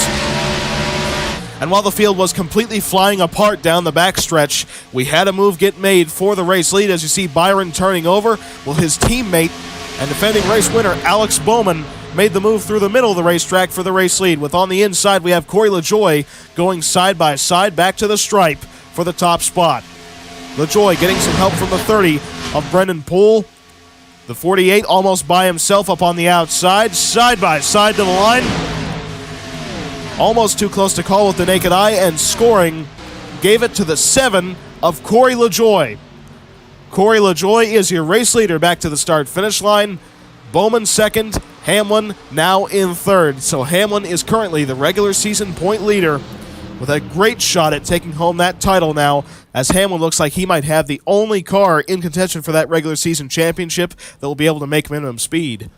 And while the field was completely flying apart down the backstretch, we had a move get made for the race lead. As you see Byron turning over, well, his teammate and defending race winner Alex Bowman made the move through the middle of the racetrack for the race lead. With on the inside, we have Corey LaJoie going side by side back to the stripe for the top spot. LaJoie getting some help from the 30 of Brendan Poole. The 48 almost by himself up on the outside, side by side to the line. Almost too close to call with the naked eye, and scoring gave it to the 7 of Corey LaJoie. Corey LaJoie is your race leader back to the start-finish line. Bowman second, Hamlin now in third. So Hamlin is currently the regular season point leader with a great shot at taking home that title now, as Hamlin looks like he might have the only car in contention for that regular season championship that will be able to make minimum speed.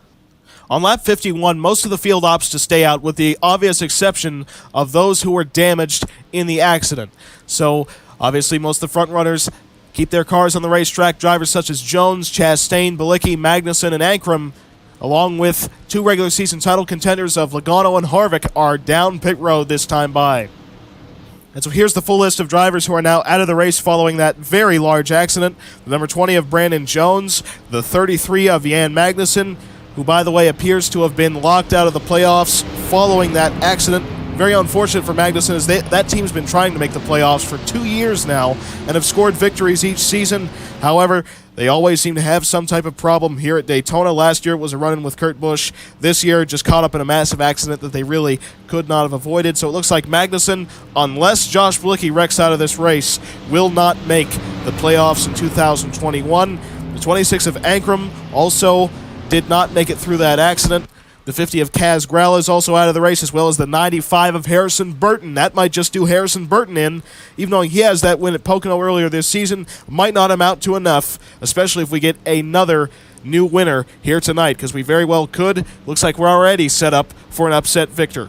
On lap 51, most of the field opts to stay out, with the obvious exception of those who were damaged in the accident. So, obviously, most of the front runners keep their cars on the racetrack. Drivers such as Jones, Chastain, Bilicki, Magnussen, and Ankrum, along with 2 regular season title contenders of Logano and Harvick, are down pit road this time by. And so here's the full list of drivers who are now out of the race following that very large accident. The number 20 of Brandon Jones, the 33 of Jan Magnussen, who, by the way, appears to have been locked out of the playoffs following that accident. Very unfortunate for Magnussen, as that team's been trying to make the playoffs for 2 years now and have scored victories each season. However, they always seem to have some type of problem here at Daytona. Last year it was a run-in with Kurt Busch. This year, just caught up in a massive accident that they really could not have avoided. So it looks like Magnussen, unless Josh Bilicki wrecks out of this race, will not make the playoffs in 2021. The 26 of Ankrum also did not make it through that accident. The 50 of Kaz Gralla is also out of the race, as well as the 95 of Harrison Burton. That might just do Harrison Burton in, even though he has that win at Pocono earlier this season. Might not amount to enough, especially if we get another new winner here tonight, because we very well could. Looks like we're already set up for an upset victor.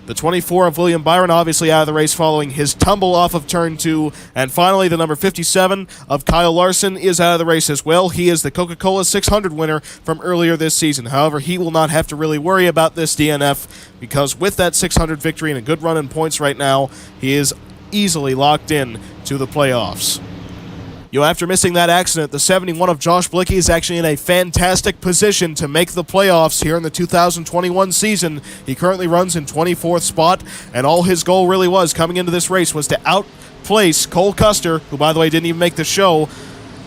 The 24 of William Byron obviously out of the race following his tumble off of turn 2. And finally, the number 57 of Kyle Larson is out of the race as well. He is the Coca-Cola 600 winner from earlier this season. However, he will not have to really worry about this DNF, because with that 600 victory and a good run in points right now, he is easily locked in to the playoffs. After missing that accident, the 71 of Josh Bilicki is actually in a fantastic position to make the playoffs here in the 2021 season. He currently runs in 24th spot, and all his goal really was coming into this race was to outplace Cole Custer, who, by the way, didn't even make the show,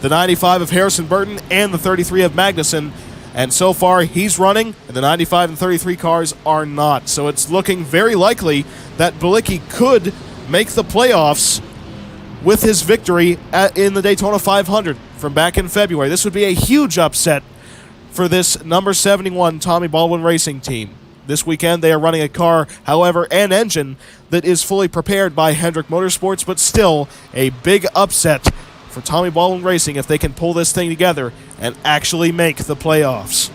the 95 of Harrison Burton, and the 33 of Magnussen. And so far, he's running, and the 95 and 33 cars are not. So it's looking very likely that Bilicki could make the playoffs with his victory in the Daytona 500 from back in February. This would be a huge upset for this number 71 Tommy Baldwin Racing team. This weekend they are running a car, however, and engine that is fully prepared by Hendrick Motorsports, but still a big upset for Tommy Baldwin Racing if they can pull this thing together and actually make the playoffs.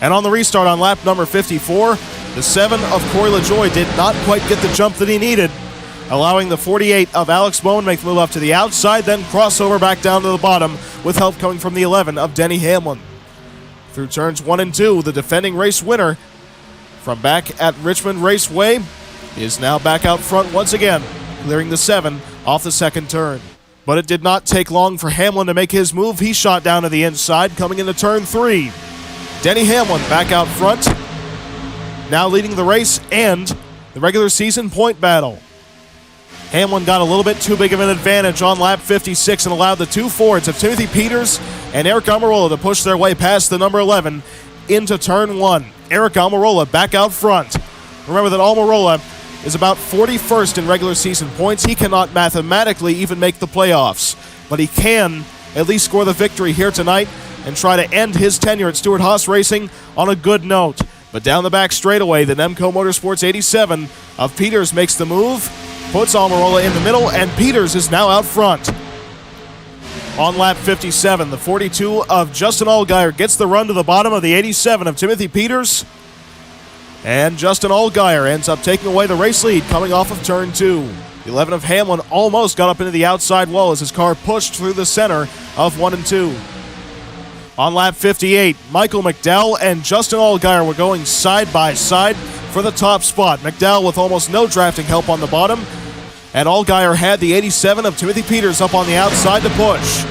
And on the restart on lap number 54, the 7 of Corey LaJoie did not quite get the jump that he needed. allowing the 48 of Alex Bowman make the move up to the outside, then crossover back down to the bottom with help coming from the 11 of Denny Hamlin. Through turns 1 and 2, the defending race winner from back at Richmond Raceway is now back out front once again, clearing the 7 off the second turn. But it did not take long for Hamlin to make his move. He shot down to the inside, coming into turn 3. Denny Hamlin back out front, now leading the race and the regular season point battle. Hamlin got a little bit too big of an advantage on lap 56 and allowed the two Fords of Timothy Peters and Eric Almirola to push their way past the number 11 into turn 1. Eric Almirola back out front. Remember that Almirola is about 41st in regular season points. He cannot mathematically even make the playoffs, but he can at least score the victory here tonight and try to end his tenure at Stewart-Haas Racing on a good note. But down the back straightaway, the Nemco Motorsports 87 of Peters makes the move, puts Almirola in the middle, and Peters is now out front. On lap 57, the 42 of Justin Allgaier gets the run to the bottom of the 87 of Timothy Peters, and Justin Allgaier ends up taking away the race lead coming off of turn 2. The 11 of Hamlin almost got up into the outside wall as his car pushed through the center of 1 and 2. On lap 58, Michael McDowell and Justin Allgaier were going side by side for the top spot. McDowell with almost no drafting help on the bottom, and Allgaier had the 87 of Timothy Peters up on the outside to push.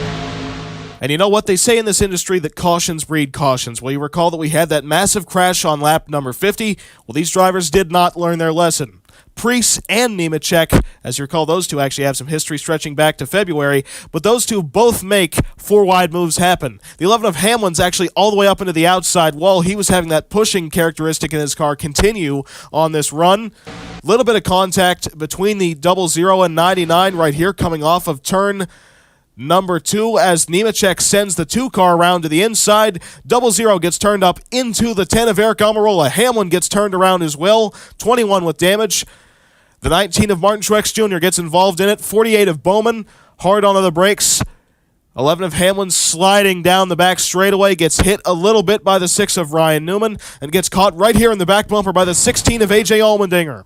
And you know what? They say in this industry that cautions breed cautions. Well, you recall that we had that massive crash on lap number 50. Well, these drivers did not learn their lesson. Preece and Nemechek, as you recall, those two actually have some history stretching back to February, but those two both make four wide moves happen. The 11 of Hamlin's actually all the way up into the outside wall. He was having that pushing characteristic in his car continue on this run. Little bit of contact between the 00 and 99 right here coming off of turn number 2 as Nemechek sends the 2 car around to the inside. 00 gets turned up into the 10 of Eric Almirola. Hamlin gets turned around as well. 21 with damage. The 19 of Martin Truex Jr. gets involved in it. 48 of Bowman, hard onto the brakes. 11 of Hamlin sliding down the back straightaway, gets hit a little bit by the 6 of Ryan Newman, and gets caught right here in the back bumper by the 16 of A.J. Allmendinger.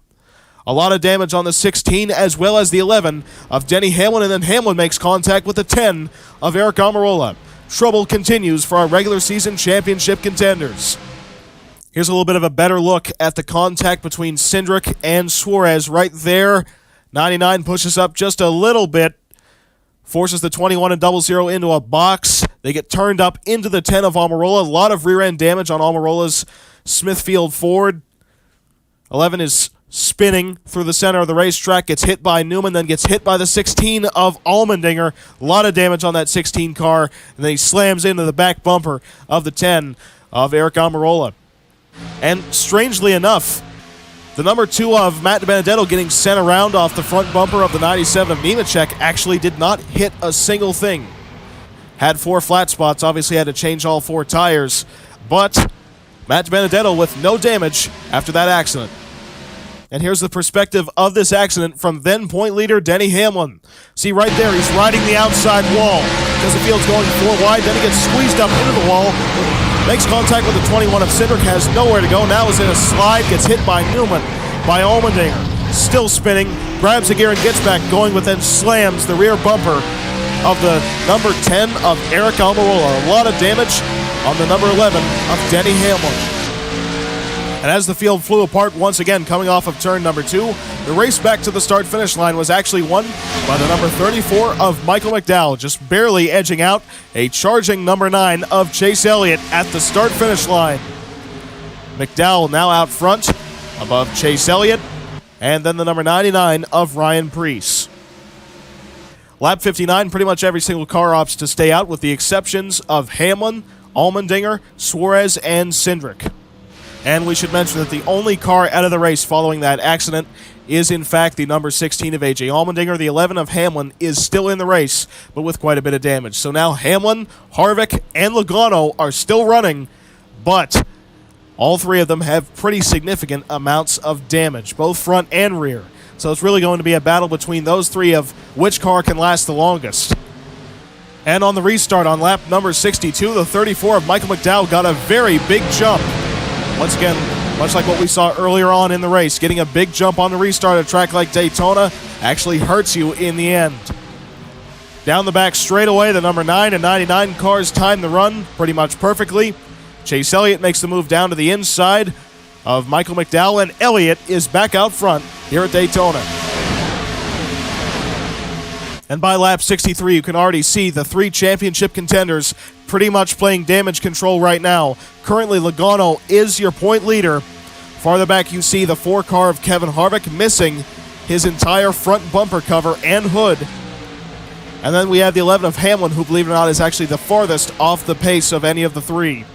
A lot of damage on the 16 as well as the 11 of Denny Hamlin, and then Hamlin makes contact with the 10 of Eric Almirola. Trouble continues for our regular season championship contenders. Here's a little bit of a better look at the contact between Cindric and Suarez right there. 99 pushes up just a little bit, forces the 21 and 00 into a box. They get turned up into the 10 of Almirola. A lot of rear-end damage on Almirola's Smithfield Ford. 11 is spinning through the center of the racetrack, gets hit by Newman, then gets hit by the 16 of Allmendinger. A lot of damage on that 16 car, and then he slams into the back bumper of the 10 of Eric Almirola. And strangely enough, the number 2 of Matt DiBenedetto getting sent around off the front bumper of the 97 of Nemechek actually did not hit a single thing. Had 4 flat spots, obviously had to change all 4 tires, but Matt DiBenedetto with no damage after that accident. And here's the perspective of this accident from then point leader Denny Hamlin. See right there, he's riding the outside wall because the field's going 4 wide, then he gets squeezed up into the wall, makes contact with the 21 of Cindric, has nowhere to go, now is in a slide, gets hit by Newman, by Allmendinger, still spinning, grabs the gear and gets back going, but then slams the rear bumper of the number 10 of Eric Almirola. A lot of damage on the number 11 of Denny Hamlin. And as the field flew apart once again coming off of turn number 2, the race back to the start-finish line was actually won by the number 34 of Michael McDowell, just barely edging out a charging number 9 of Chase Elliott at the start-finish line. McDowell now out front above Chase Elliott, and then the number 99 of Ryan Preece. Lap 59, pretty much every single car opts to stay out with the exceptions of Hamlin, Allmendinger, Suarez, and Cindric. And we should mention that the only car out of the race following that accident is, in fact, the number 16 of A.J. Allmendinger. The 11 of Hamlin is still in the race, but with quite a bit of damage. So now Hamlin, Harvick, and Logano are still running, but all 3 of them have pretty significant amounts of damage, both front and rear. So it's really going to be a battle between those 3 of which car can last the longest. And on the restart on lap number 62, the 34 of Michael McDowell got a very big jump. Once again, Much like what we saw earlier on in the race, getting a big jump on the restart at a track like Daytona actually hurts you in the end. Down the back straightaway, the number 9 and 99 cars time the run pretty much perfectly. Chase Elliott makes the move down to the inside of Michael McDowell, and Elliott is back out front here at Daytona. And by lap 63, you can already see the 3 championship contenders pretty much playing damage control right now. Currently, Logano is your point leader. Farther back, you see the 4 car of Kevin Harvick missing his entire front bumper cover and hood. And then we have the 11 of Hamlin, who, believe it or not, is actually the farthest off the pace of any of the 3.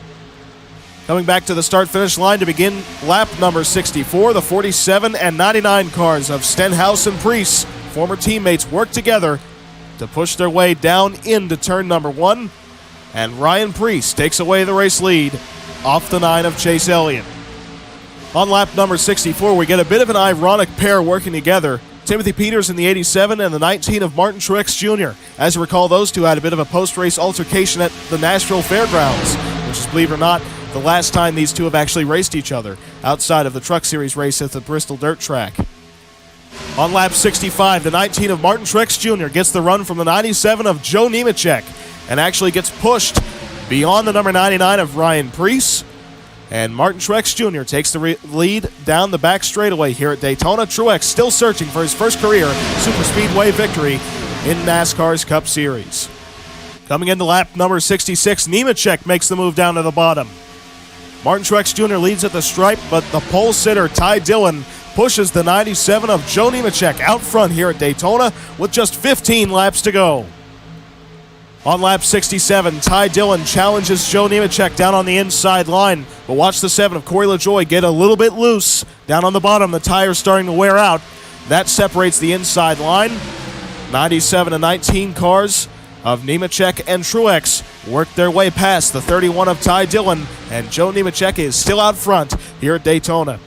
Coming back to the start-finish line to begin lap number 64, the 47 and 99 cars of Stenhouse and Preece, former teammates, work together to push their way down into turn number 1, and Ryan Preece takes away the race lead off the 9 of Chase Elliott. On lap number 64, we get a bit of an ironic pair working together. Timothy Peters in the 87 and the 19 of Martin Truex Jr. As you recall, those two had a bit of a post-race altercation at the Nashville Fairgrounds, which is, believe it or not, the last time these two have actually raced each other outside of the Truck Series race at the Bristol Dirt Track. On lap 65, the 19 of Martin Truex Jr. gets the run from the 97 of Joe Nemechek and actually gets pushed beyond the number 99 of Ryan Preece. And Martin Truex Jr. takes the lead down the back straightaway here at Daytona. Truex still searching for his first career Super Speedway victory in NASCAR's Cup Series. Coming into lap number 66, Nemechek makes the move down to the bottom. Martin Truex Jr. leads at the stripe, but the pole sitter Ty Dillon pushes the 97 of Joe Nemechek out front here at Daytona with just 15 laps to go. On lap 67, Ty Dillon challenges Joe Nemechek down on the inside line, but watch the 7 of Corey LaJoie get a little bit loose. Down on the bottom, the tire's starting to wear out. That separates the inside line. 97 and 19 cars of Nemechek and Truex work their way past the 31 of Ty Dillon, and Joe Nemechek is still out front here at Daytona.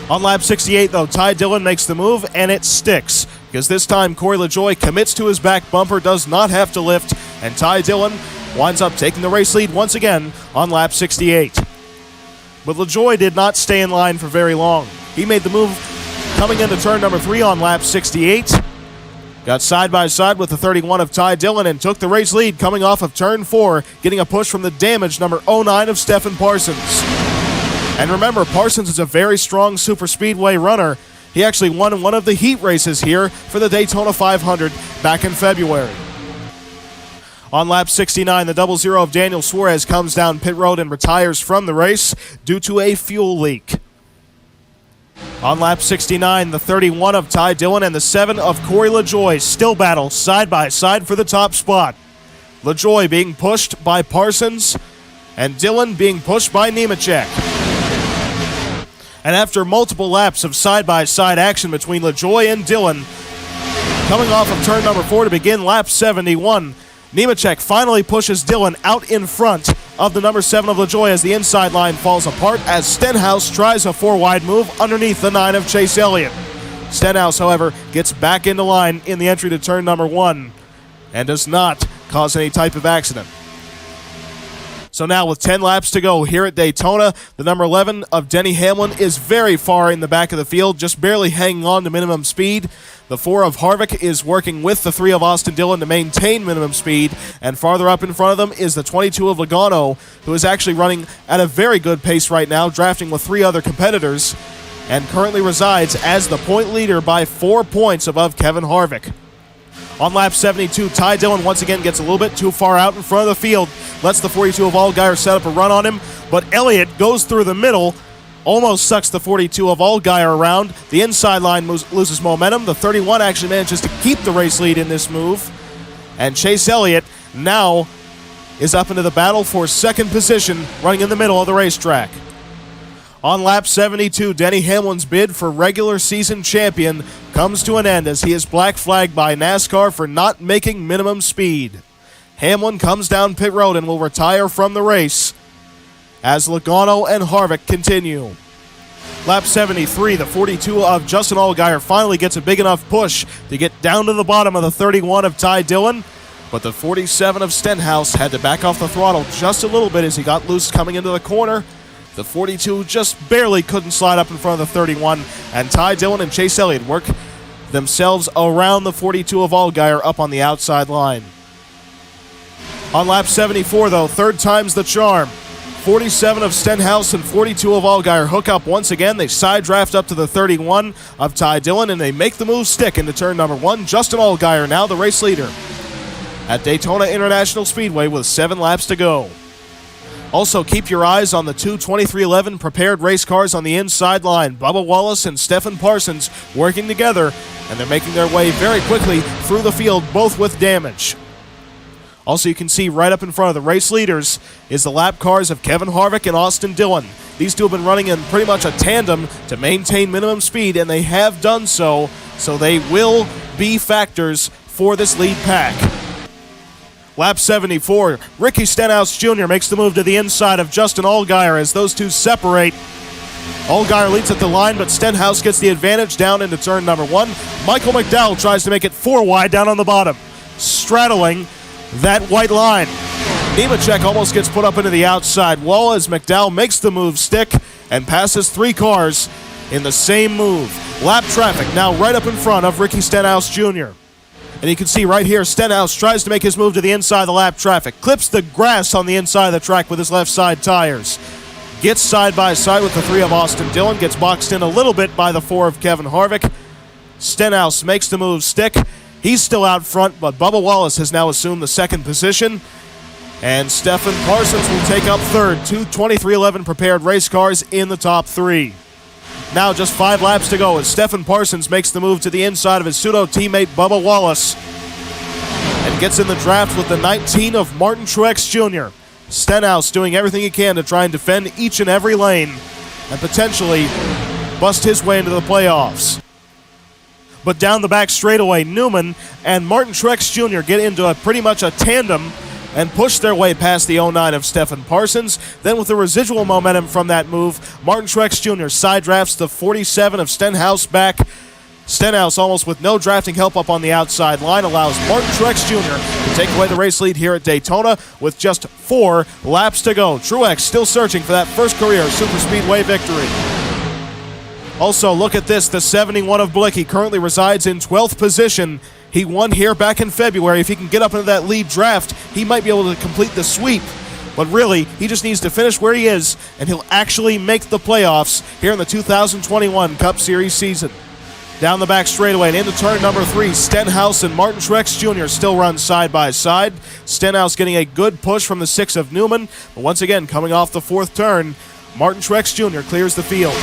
On lap 68, though, Ty Dillon makes the move, and it sticks, because this time Corey LaJoie commits to his back bumper, does not have to lift, and Ty Dillon winds up taking the race lead once again on lap 68. But LaJoie did not stay in line for very long. He made the move coming into turn number 3 on lap 68, got side by side with the 31 of Ty Dillon, and took the race lead coming off of turn 4, getting a push from the damaged number 09 of Stephen Parsons. And remember, Parsons is a very strong super speedway runner. He actually won one of the heat races here for the Daytona 500 back in February. On lap 69, the 00 of Daniel Suarez comes down pit road and retires from the race due to a fuel leak. On lap 69, the 31 of Ty Dillon and the 7 of Corey LaJoie still battle side by side for the top spot. LaJoie being pushed by Parsons and Dillon being pushed by Nemechek. And after multiple laps of side-by-side action between LaJoie and Dillon, coming off of turn number 4 to begin lap 71, Nemechek finally pushes Dillon out in front of the number 7 of LaJoie as the inside line falls apart as Stenhouse tries a 4-wide move underneath the 9 of Chase Elliott. Stenhouse, however, gets back into line in the entry to turn number 1 and does not cause any type of accident. So now with 10 laps to go here at Daytona, the number 11 of Denny Hamlin is very far in the back of the field, just barely hanging on to minimum speed. The 4 of Harvick is working with the 3 of Austin Dillon to maintain minimum speed, and farther up in front of them is the 22 of Logano, who is actually running at a very good pace right now, drafting with 3 other competitors, and currently resides as the point leader by 4 points above Kevin Harvick. On lap 72, Ty Dillon once again gets a little bit too far out in front of the field, lets the 42 of Allgaier set up a run on him, but Elliott goes through the middle, almost sucks the 42 of Allgaier around. The inside line loses momentum. The 31 actually manages to keep the race lead in this move, and Chase Elliott now is up into the battle for second position, running in the middle of the racetrack. On lap 72, Denny Hamlin's bid for regular season champion comes to an end as he is black flagged by NASCAR for not making minimum speed. Hamlin comes down pit road and will retire from the race as Logano and Harvick continue. Lap 73, the 42 of Justin Allgaier finally gets a big enough push to get down to the bottom of the 31 of Ty Dillon, but the 47 of Stenhouse had to back off the throttle just a little bit as he got loose coming into the corner, The 42 just barely couldn't slide up in front of the 31, and Ty Dillon and Chase Elliott work themselves around the 42 of Allgaier up on the outside line. On lap 74, though, third time's the charm. 47 of Stenhouse and 42 of Allgaier hook up once again. They side draft up to the 31 of Ty Dillon, and they make the move stick into turn number 1. Justin Allgaier now the race leader at Daytona International Speedway with 7 laps to go. Also, keep your eyes on the two 2311 prepared race cars on the inside line. Bubba Wallace and Stephen Parsons working together, and they're making their way very quickly through the field, both with damage. Also, you can see right up in front of the race leaders is the lap cars of Kevin Harvick and Austin Dillon. These two have been running in pretty much a tandem to maintain minimum speed, and they have done so they will be factors for this lead pack. Lap 74, Ricky Stenhouse Jr. makes the move to the inside of Justin Allgaier as those two separate. Allgaier leads at the line, but Stenhouse gets the advantage down into turn number 1. Michael McDowell tries to make it 4 wide down on the bottom, straddling that white line. Nemechek almost gets put up into the outside wall as McDowell makes the move stick and passes 3 cars in the same move. Lap traffic now right up in front of Ricky Stenhouse Jr. And you can see right here, Stenhouse tries to make his move to the inside of the lap traffic. Clips the grass on the inside of the track with his left side tires. Gets side by side with the 3 of Austin Dillon. Gets boxed in a little bit by the 4 of Kevin Harvick. Stenhouse makes the move stick. He's still out front, but Bubba Wallace has now assumed the 2nd position. And Stephen Parsons will take up 3rd. Two 2311 prepared race cars in the top 3. Now just 5 laps to go as Stephen Parsons makes the move to the inside of his pseudo-teammate Bubba Wallace and gets in the draft with the 19 of Martin Truex Jr. Stenhouse doing everything he can to try and defend each and every lane and potentially bust his way into the playoffs. But down the back straightaway, Newman and Martin Truex Jr. get into pretty much a tandem and push their way past the 09 of Stephen Parsons. Then with the residual momentum from that move, Martin Truex Jr. side drafts the 47 of Stenhouse back. Stenhouse, almost with no drafting help up on the outside line, allows Martin Truex Jr. to take away the race lead here at Daytona with just 4 laps to go. Truex still searching for that first career Superspeedway victory. Also, look at this. The 71 of Blicky currently resides in 12th position. He won here back in February. If he can get up into that lead draft, he might be able to complete the sweep. But really, he just needs to finish where he is, and he'll actually make the playoffs here in the 2021 Cup Series season. Down the back straightaway and into turn number 3, Stenhouse and Martin Truex Jr. still run side by side. Stenhouse getting a good push from the 6 of Newman. But once again, coming off the 4th turn, Martin Truex Jr. clears the field.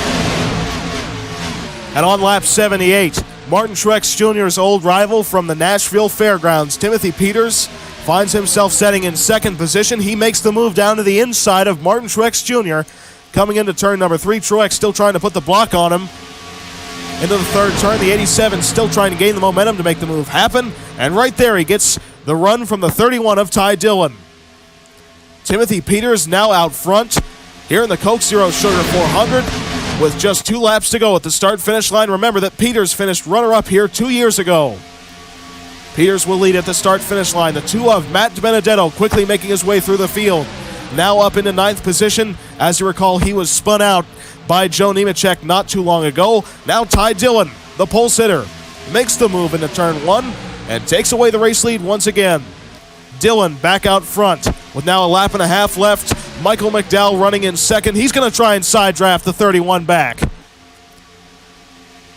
And on lap 78, Martin Truex Jr.'s old rival from the Nashville Fairgrounds, Timothy Peters, finds himself setting in 2nd position. He makes the move down to the inside of Martin Truex Jr. Coming into turn number 3, Truex still trying to put the block on him. Into the 3rd turn, the 87 still trying to gain the momentum to make the move happen. And right there, he gets the run from the 31 of Ty Dillon. Timothy Peters now out front here in the Coke Zero Sugar 400 with just 2 laps to go at the start-finish line. Remember that Peters finished runner-up here 2 years ago. Peters will lead at the start-finish line. The 2 of Matt DiBenedetto quickly making his way through the field. Now up into 9th position. As you recall, he was spun out by Joe Nemechek not too long ago. Now Ty Dillon, the pole sitter, makes the move into turn 1 and takes away the race lead once again. Dillon back out front with now a lap and a half left. Michael McDowell running in 2nd. He's going to try and side draft the 31 back.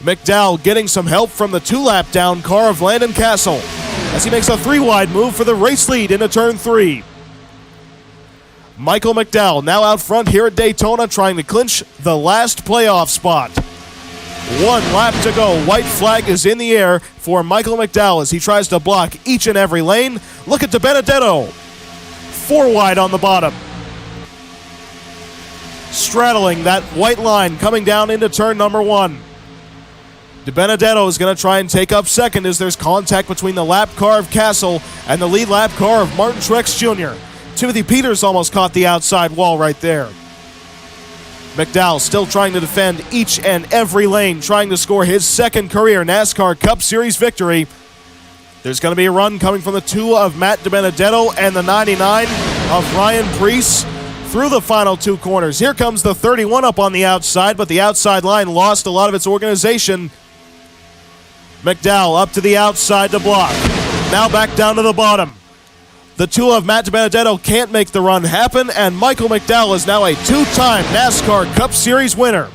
McDowell getting some help from the 2-lap down car of Landon Castle as he makes a 3-wide move for the race lead into turn 3. Michael McDowell now out front here at Daytona trying to clinch the last playoff spot. 1 lap to go. White flag is in the air for Michael McDowell as he tries to block each and every lane. Look at DiBenedetto. 4 wide on the bottom. Straddling that white line coming down into turn number 1. DiBenedetto is going to try and take up 2nd as there's contact between the lap car of Castle and the lead lap car of Martin Truex Jr. Timothy Peters almost caught the outside wall right there. McDowell still trying to defend each and every lane, trying to score his 2nd career NASCAR Cup Series victory. There's going to be a run coming from the 2 of Matt DiBenedetto and the 99 of Ryan Preece. through the final two corners. Here comes the 31 up on the outside, but the outside line lost a lot of its organization. McDowell up to the outside to block. Now back down to the bottom. The two of Matt DiBenedetto can't make the run happen, and Michael McDowell is now a two-time NASCAR Cup Series winner.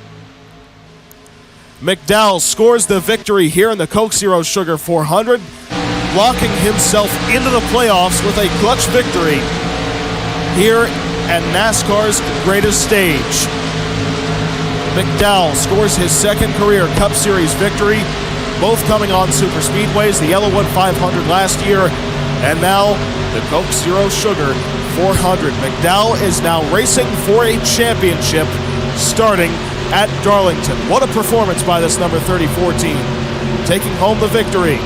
McDowell scores the victory here in the Coke Zero Sugar 400, locking himself into the playoffs with a clutch victory here at NASCAR's greatest stage. McDowell scores his second career Cup Series victory, both coming on super speedways, the Yellowwood 500 last year, and now the Coke Zero Sugar 400. McDowell is now racing for a championship starting at Darlington. What a performance by this number 34 team, taking home the victory.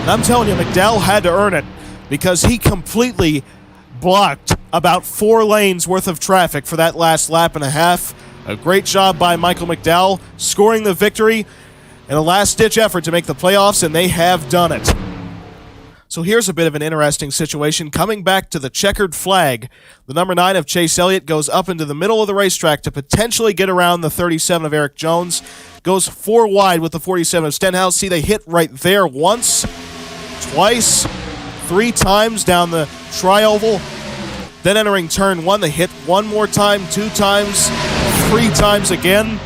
And I'm telling you, McDowell had to earn it because he completely blocked about 4 lanes worth of traffic for that last lap and a half. A great job by Michael McDowell, scoring the victory in a last-ditch effort to make the playoffs, and they have done it. So here's a bit of an interesting situation. Coming back to the checkered flag, the number 9 of Chase Elliott goes up into the middle of the racetrack to potentially get around the 37 of Erik Jones. Goes 4 wide with the 47 of Stenhouse. See, they hit right there once, twice, 3 times down the tri-oval. Then entering turn 1, they hit 1 more time, 2 times, 3 times again.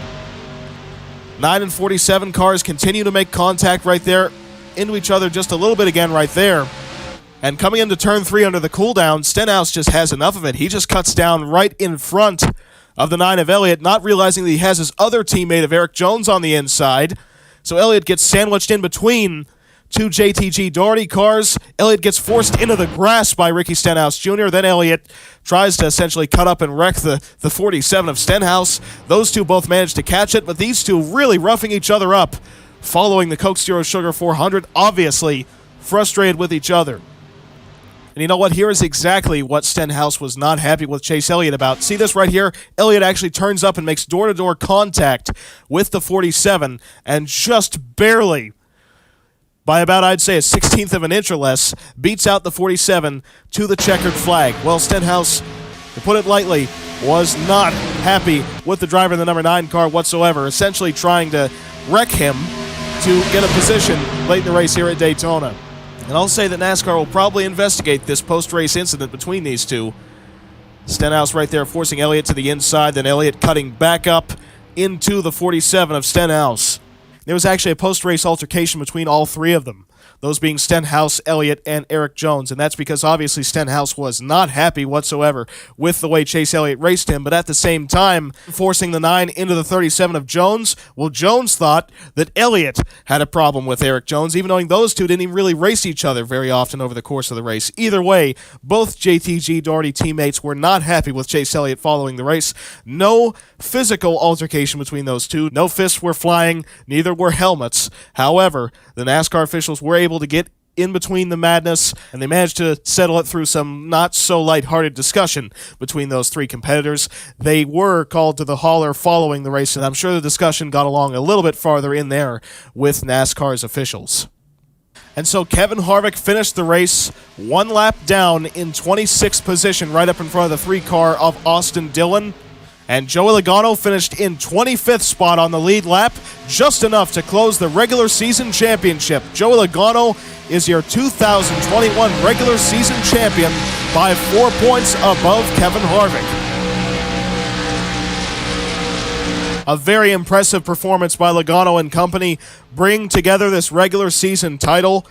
9 and 47 cars continue to make contact right there into each other just a little bit again right there. And coming into turn 3 under the cooldown, Stenhouse just has enough of it. He just cuts down right in front of the 9 of Elliott, not realizing that he has his other teammate of Erik Jones on the inside. So Elliott gets sandwiched in between 2 JTG Daugherty cars. Elliott gets forced into the grass by Ricky Stenhouse Jr. Then Elliott tries to essentially cut up and wreck the 47 of Stenhouse. Those two both manage to catch it, but these two really roughing each other up following the Coke Zero Sugar 400, obviously frustrated with each other. And you know what? Here is exactly what Stenhouse was not happy with Chase Elliott about. See this right here? Elliott actually turns up and makes door-to-door contact with the 47, and just barely, by about, I'd say, a 16th of an inch or less, beats out the 47 to the checkered flag. Well, Stenhouse, to put it lightly, was not happy with the driver in the number 9 car whatsoever, essentially trying to wreck him to get a position late in the race here at Daytona. And I'll say that NASCAR will probably investigate this post-race incident between these two. Stenhouse right there forcing Elliott to the inside, then Elliott cutting back up into the 47 of Stenhouse. There was actually a post-race altercation between all 3 of them, those being Stenhouse, Elliott, and Erik Jones, and that's because obviously Stenhouse was not happy whatsoever with the way Chase Elliott raced him, but at the same time forcing the 9 into the 37 of Jones. Well, Jones thought that Elliott had a problem with Erik Jones, even knowing those two didn't even really race each other very often over the course of the race. Either way, both JTG Daugherty teammates were not happy with Chase Elliott following the race. No physical altercation between those two. No fists were flying, neither were helmets. However, the NASCAR officials were able to get in between the madness, and they managed to settle it through some not-so-lighthearted discussion between those 3 competitors. They were called to the hauler following the race, and I'm sure the discussion got along a little bit farther in there with NASCAR's officials. And so Kevin Harvick finished the race 1 lap down in 26th position, right up in front of the 3 car of Austin Dillon. And Joey Logano finished in 25th spot on the lead lap, just enough to close the regular season championship. Joey Logano is your 2021 regular season champion by 4 points above Kevin Harvick. A very impressive performance by Logano and company, bring together this regular season title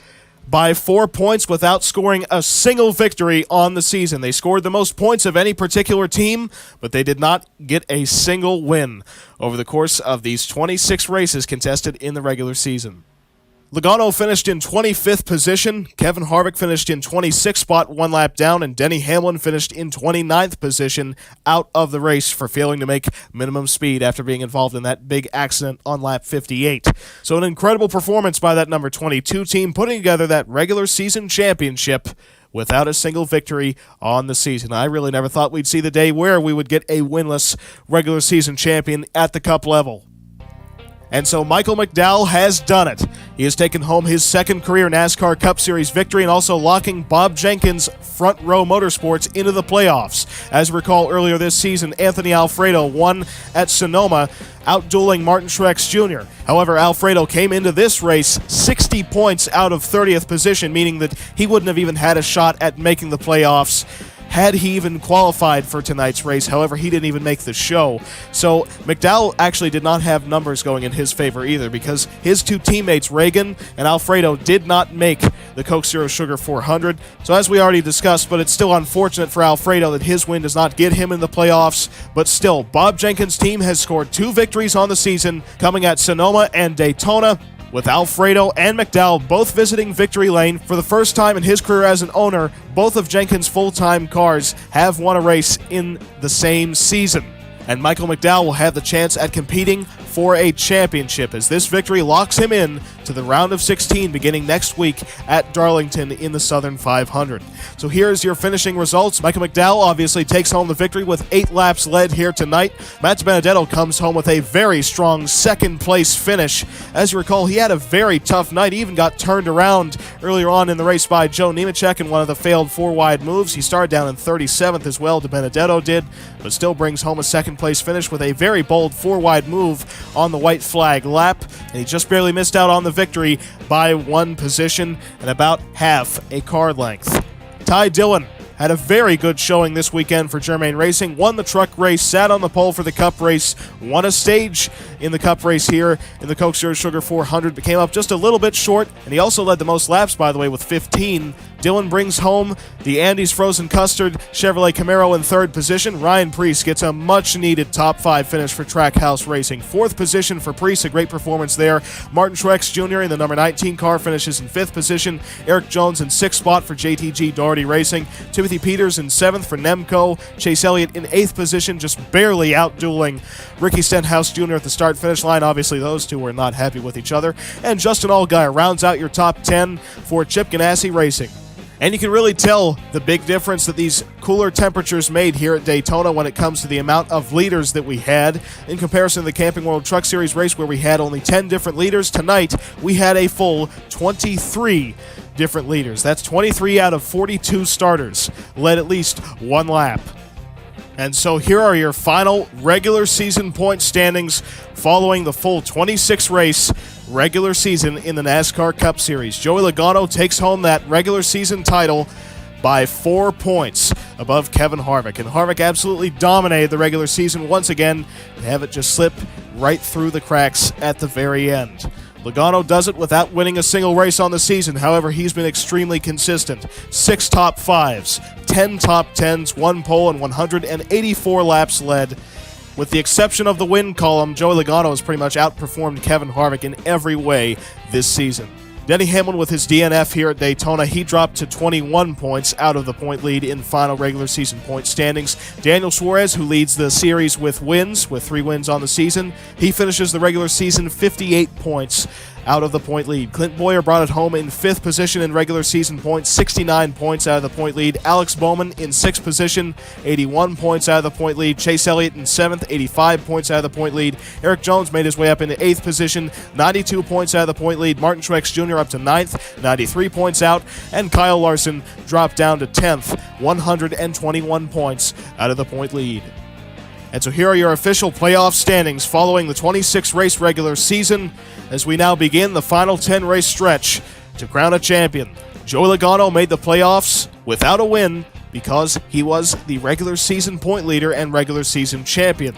by 4 points without scoring a single victory on the season. They scored the most points of any particular team, but they did not get a single win over the course of these 26 races contested in the regular season. Logano finished in 25th position, Kevin Harvick finished in 26th spot 1 lap down, and Denny Hamlin finished in 29th position out of the race for failing to make minimum speed after being involved in that big accident on lap 58. So an incredible performance by that number 22 team, putting together that regular season championship without a single victory on the season. I really never thought we'd see the day where we would get a winless regular season champion at the Cup level. And so Michael McDowell has done it. He has taken home his second career NASCAR Cup Series victory and also locking Bob Jenkins' Front Row Motorsports into the playoffs. As we recall earlier this season, Anthony Alfredo won at Sonoma, outdueling Martin Truex Jr. However, Alfredo came into this race 60 points out of 30th position, meaning that he wouldn't have even had a shot at making the playoffs had he even qualified for tonight's race. However, he didn't even make the show. So McDowell actually did not have numbers going in his favor either, because his two teammates, Reagan and Alfredo, did not make the Coke Zero Sugar 400. So as we already discussed, but it's still unfortunate for Alfredo that his win does not get him in the playoffs. But still, Bob Jenkins' team has scored 2 victories on the season, coming at Sonoma and Daytona, with Alfredo and McDowell both visiting victory lane. For the first time in his career as an owner, both of Jenkins' full-time cars have won a race in the same season. And Michael McDowell will have the chance at competing for a championship, as this victory locks him in to the round of 16 beginning next week at Darlington in the Southern 500. So here's your finishing results. Michael McDowell obviously takes home the victory with 8 laps led here tonight. Matt Benedetto comes home with a very strong second place finish. As you recall, he had a very tough night. He even got turned around earlier on in the race by Joe Nemechek in one of the failed 4-wide moves. He started down in 37th as well, Benedetto did, but still brings home a second place finish with a very bold 4-wide move on the white flag lap, and he just barely missed out on the victory by 1 position and about half a car length. Ty Dillon had a very good showing this weekend for Germain Racing, won the truck race, sat on the pole for the Cup race, won a stage in the Cup race here in the Coke Zero Sugar 400, but came up just a little bit short, and he also led the most laps, by the way, with 15. Dillon brings home the Andes Frozen Custard Chevrolet Camaro in 3rd position. Ryan Preece gets a much-needed top 5 finish for Trackhouse Racing. 4th position for Preece, a great performance there. Martin Truex Jr. in the number 19 car finishes in 5th position. Eric Jones in 6th spot for JTG Doherty Racing. Timothy Peters in 7th for Nemco. Chase Elliott in 8th position, just barely outdueling Ricky Stenhouse Jr. at the start-finish line. Obviously, those two were not happy with each other. And Justin Allgaier rounds out your top 10 for Chip Ganassi Racing. And you can really tell the big difference that these cooler temperatures made here at Daytona when it comes to the amount of leaders that we had. In comparison to the Camping World Truck Series race where we had only 10 different leaders, tonight we had a full 23 different leaders. That's 23 out of 42 starters led at least 1 lap. And so here are your final regular season point standings following the full 26-race regular season in the NASCAR Cup Series. Joey Logano takes home that regular season title by 4 points above Kevin Harvick. And Harvick absolutely dominated the regular season once again to have it just slip right through the cracks at the very end. Logano does it without winning a single race on the season. However, he's been extremely consistent. 6 top 5s, 10 top 10s, 1 pole, and 184 laps led. With the exception of the win column, Joey Logano has pretty much outperformed Kevin Harvick in every way this season. Denny Hamlin with his DNF here at Daytona, he dropped to 21 points out of the point lead in final regular season point standings. Daniel Suarez, who leads the series with wins, with 3 wins on the season, he finishes the regular season 58 points out of the point lead. Clint Boyer brought it home in 5th position in regular season points, 69 points out of the point lead. Alex Bowman in 6th position, 81 points out of the point lead. Chase Elliott in 7th, 85 points out of the point lead. Eric Jones made his way up into 8th position, 92 points out of the point lead. Martin Truex Jr. up to 9th, 93 points out. And Kyle Larson dropped down to 10th, 121 points out of the point lead. And so here are your official playoff standings following the 26-race regular season as we now begin the final 10-race stretch to crown a champion. Joey Logano made the playoffs without a win because he was the regular season point leader and regular season champion.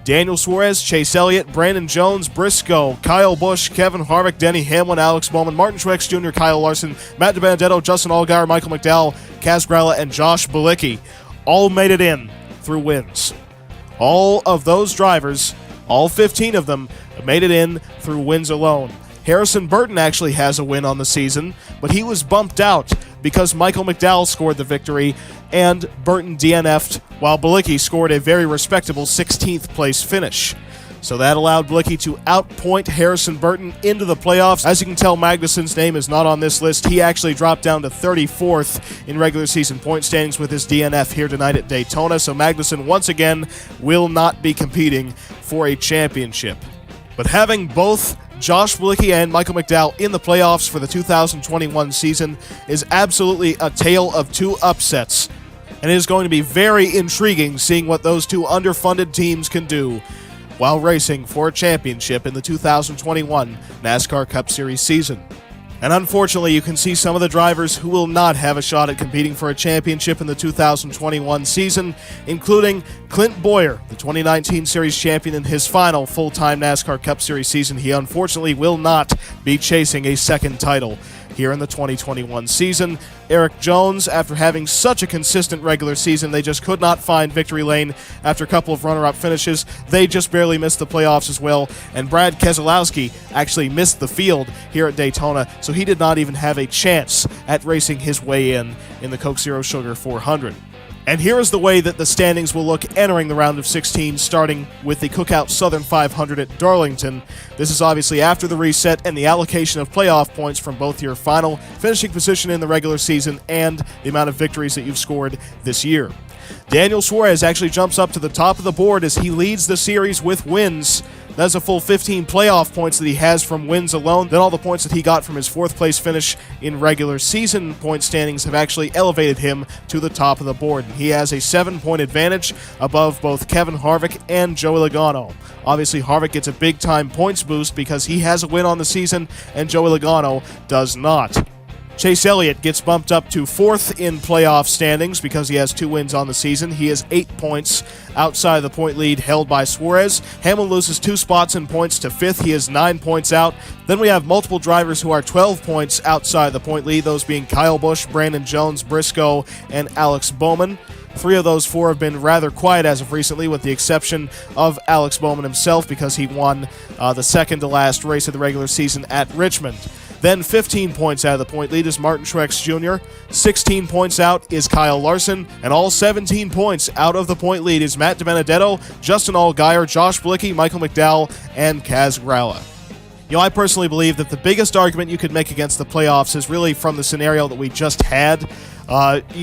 Daniel Suarez, Chase Elliott, Brandon Jones, Briscoe, Kyle Busch, Kevin Harvick, Denny Hamlin, Alex Bowman, Martin Truex Jr., Kyle Larson, Matt DiBenedetto, Justin Allgaier, Michael McDowell, Kaz Grala, and Josh Bilicki all made it in through wins. All of those drivers, all 15 of them, made it in through wins alone. Harrison Burton actually has a win on the season, but he was bumped out because Michael McDowell scored the victory and Burton DNF'd, while Bilicki scored a very respectable 16th place finish. So that allowed Bilicki to outpoint Harrison Burton into the playoffs. As you can tell, Magnussen's name is not on this list. He actually dropped down to 34th in regular season point standings with his DNF here tonight at Daytona. So Magnussen, once again, will not be competing for a championship. But having both Josh Bilicki and Michael McDowell in the playoffs for the 2021 season is absolutely a tale of two upsets. And it is going to be very intriguing seeing what those two underfunded teams can do while racing for a championship in the 2021 NASCAR Cup Series season. And unfortunately, you can see some of the drivers who will not have a shot at competing for a championship in the 2021 season, including Clint Bowyer, the 2019 Series champion in his final full-time NASCAR Cup Series season. He unfortunately will not be chasing a second title here in the 2021 season. Eric Jones, after having such a consistent regular season, they just could not find victory lane after a couple of runner-up finishes. They just barely missed the playoffs as well. And Brad Keselowski actually missed the field here at Daytona, so he did not even have a chance at racing his way in the Coke Zero Sugar 400. And here is the way that the standings will look entering the round of 16, starting with the Cookout Southern 500 at Darlington. This is obviously after the reset and the allocation of playoff points from both your final finishing position in the regular season and the amount of victories that you've scored this year. Daniel Suarez actually jumps up to the top of the board as he leads the series with wins. That's a full 15 playoff points that he has from wins alone. Then all the points that he got from his fourth place finish in regular season point standings have actually elevated him to the top of the board. He has a 7-point advantage above both Kevin Harvick and Joey Logano. Obviously, Harvick gets a big-time points boost because he has a win on the season and Joey Logano does not. Chase Elliott gets bumped up to 4th in playoff standings because he has 2 wins on the season. He has 8 points outside the point lead held by Suarez. Hamlin loses 2 spots in points to 5th. He is 9 points out. Then we have multiple drivers who are 12 points outside the point lead, those being Kyle Busch, Brandon Jones, Briscoe, and Alex Bowman. 3 of those 4 have been rather quiet as of recently, with the exception of Alex Bowman himself because he won the second-to-last race of the regular season at Richmond. Then 15 points out of the point lead is Martin Truex Jr., 16 points out is Kyle Larson, and all 17 points out of the point lead is Matt DiBenedetto, Justin Allgaier, Josh Bilicki, Michael McDowell, and Kaz Grala. You know, I personally believe that the biggest argument you could make against the playoffs is really from the scenario that we just had.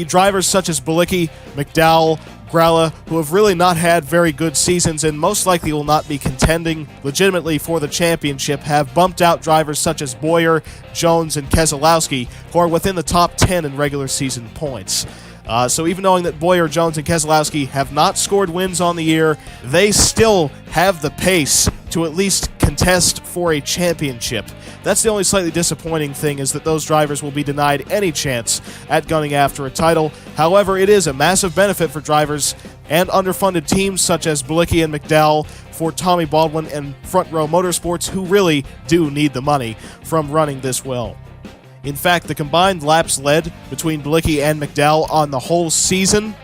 Drivers such as Bilicki, McDowell, Grala, who have really not had very good seasons and most likely will not be contending legitimately for the championship, have bumped out drivers such as Bowyer, Jones, and Keselowski, who are within the top 10 in regular season points. So even knowing that Bowyer, Jones, and Keselowski have not scored wins on the year, they still have the pace to at least contest for a championship. That's the only slightly disappointing thing, is that those drivers will be denied any chance at gunning after a title. However, it is a massive benefit for drivers and underfunded teams such as Bilicki and McDowell, for Tommy Baldwin and Front Row Motorsports, who really do need the money from running this well. In fact, the combined laps led between Bilicki and McDowell on the whole season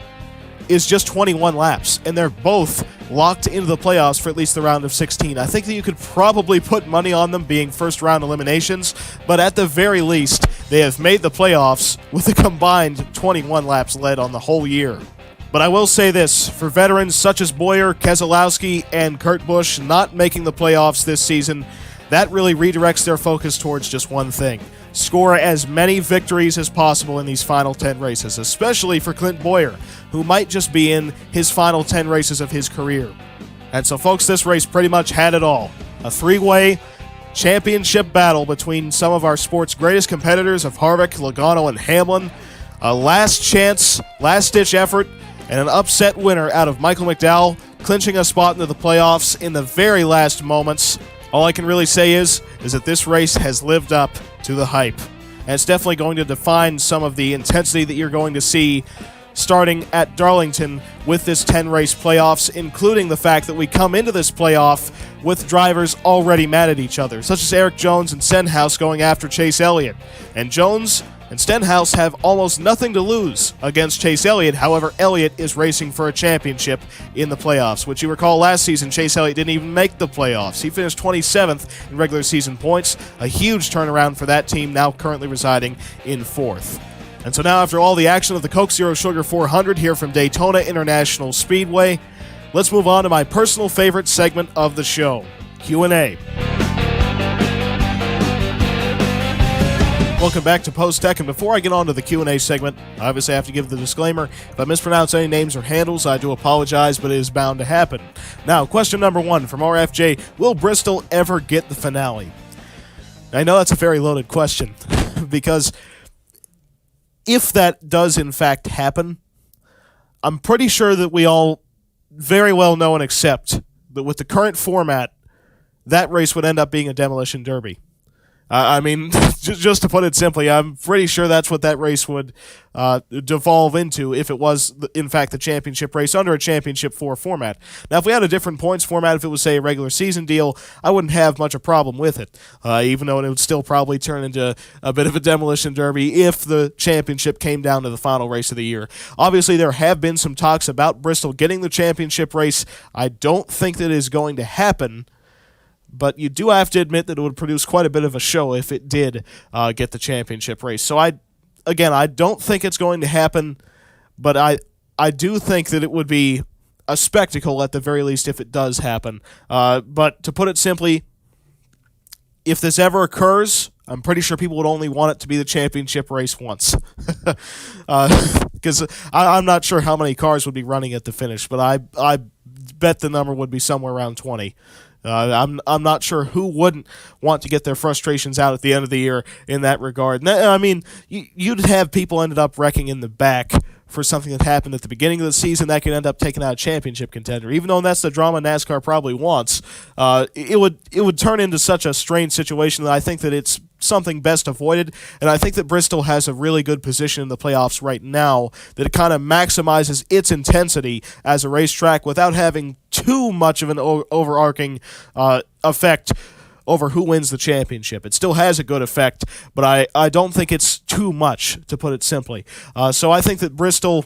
is just 21 laps, and they're both locked into the playoffs for at least the round of 16. I think that you could probably put money on them being first-round eliminations, but at the very least, they have made the playoffs with a combined 21 laps led on the whole year. But I will say this, for veterans such as Bowyer, Keselowski, and Kurt Busch not making the playoffs this season, that really redirects their focus towards just one thing: score as many victories as possible in these final 10 races, especially for Clint Bowyer, who might just be in his final 10 races of his career. And so, folks, this race pretty much had it all. A 3-way championship battle between some of our sport's greatest competitors of Harvick, Logano, and Hamlin. A last-chance, last-ditch effort, and an upset winner out of Michael McDowell, clinching a spot into the playoffs in the very last moments. All I can really say is that this race has lived up to the hype. And it's definitely going to define some of the intensity that you're going to see starting at Darlington with this 10-race playoffs, including the fact that we come into this playoff with drivers already mad at each other, such as Eric Jones and Stenhouse going after Chase Elliott. And Jones and Stenhouse have almost nothing to lose against Chase Elliott. However, Elliott is racing for a championship in the playoffs, which you recall last season, Chase Elliott didn't even make the playoffs. He finished 27th in regular season points, a huge turnaround for that team, now currently residing in 4th. And so now, after all the action of the Coke Zero Sugar 400 here from Daytona International Speedway, let's move on to my personal favorite segment of the show, Q&A. Welcome back to Post Tech, and before I get on to the Q&A segment, I obviously have to give the disclaimer. If I mispronounce any names or handles, I do apologize, but it is bound to happen. Now, question number 1 from RFJ, will Bristol ever get the finale? I know that's a very loaded question, because if that does in fact happen, I'm pretty sure that we all very well know and accept that with the current format, that race would end up being a demolition derby. I mean, just to put it simply, I'm pretty sure that's what that race would devolve into if it was, in fact, the championship race under a Championship 4 format. Now, if we had a different points format, if it was, say, a regular season deal, I wouldn't have much of a problem with it, even though it would still probably turn into a bit of a demolition derby if the championship came down to the final race of the year. Obviously, there have been some talks about Bristol getting the championship race. I don't think that is going to happen, but you do have to admit that it would produce quite a bit of a show if it did get the championship race. So I don't think it's going to happen, but I do think that it would be a spectacle at the very least if it does happen. But to put it simply, if this ever occurs, I'm pretty sure people would only want it to be the championship race once. Because I'm not sure how many cars would be running at the finish, but I bet the number would be somewhere around 20. I'm not sure who wouldn't want to get their frustrations out at the end of the year in that regard. I mean, you'd have people ended up wrecking in the back for something that happened at the beginning of the season that could end up taking out a championship contender. Even though that's the drama NASCAR probably wants, it would turn into such a strange situation that I think that it's something best avoided, and I think that Bristol has a really good position in the playoffs right now that it kind of maximizes its intensity as a racetrack without having too much of an overarching effect over who wins the championship. It still has a good effect, but I don't think it's too much, to put it simply. So I think that Bristol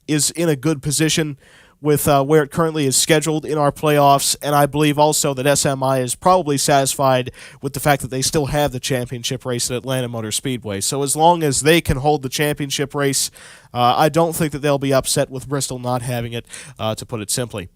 is in a good position with where it currently is scheduled in our playoffs, and I believe also that SMI is probably satisfied with the fact that they still have the championship race at Atlanta Motor Speedway. So as long as they can hold the championship race, I don't think that they'll be upset with Bristol not having it, to put it simply.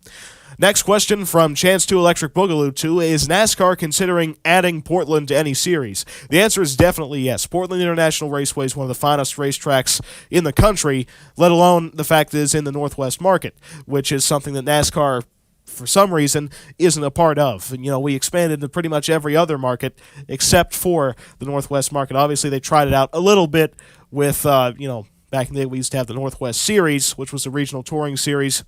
Next question from Chance 2 Electric Boogaloo 2, is NASCAR considering adding Portland to any series? The answer is definitely yes. Portland International Raceway is one of the finest racetracks in the country, let alone the fact that it's in the Northwest market, which is something that NASCAR, for some reason, isn't a part of. And, we expanded to pretty much every other market except for the Northwest market. Obviously, they tried it out a little bit with, back in the day we used to have the Northwest Series, which was a regional touring series.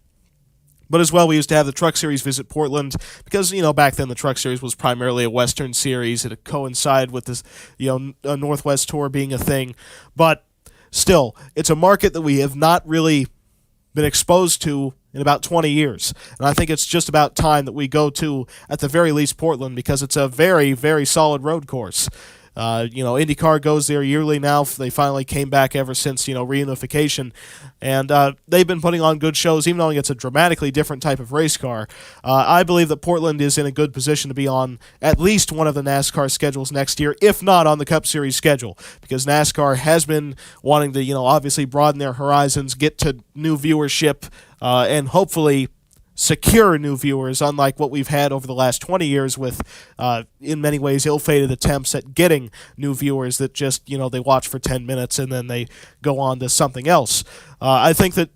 But as well, we used to have the Truck Series visit Portland because, back then the Truck Series was primarily a Western Series. It coincided with this, a Northwest Tour being a thing. But still, it's a market that we have not really been exposed to in about 20 years. And I think it's just about time that we go to, at the very least, Portland, because it's a very, very solid road course. IndyCar goes there yearly now. They finally came back ever since, reunification. And they've been putting on good shows, even though it's a dramatically different type of race car. I believe that Portland is in a good position to be on at least one of the NASCAR schedules next year, if not on the Cup Series schedule, because NASCAR has been wanting to, obviously broaden their horizons, get to new viewership, and hopefully secure new viewers, unlike what we've had over the last 20 years with, in many ways, ill-fated attempts at getting new viewers that just, they watch for 10 minutes and then they go on to something else. I think that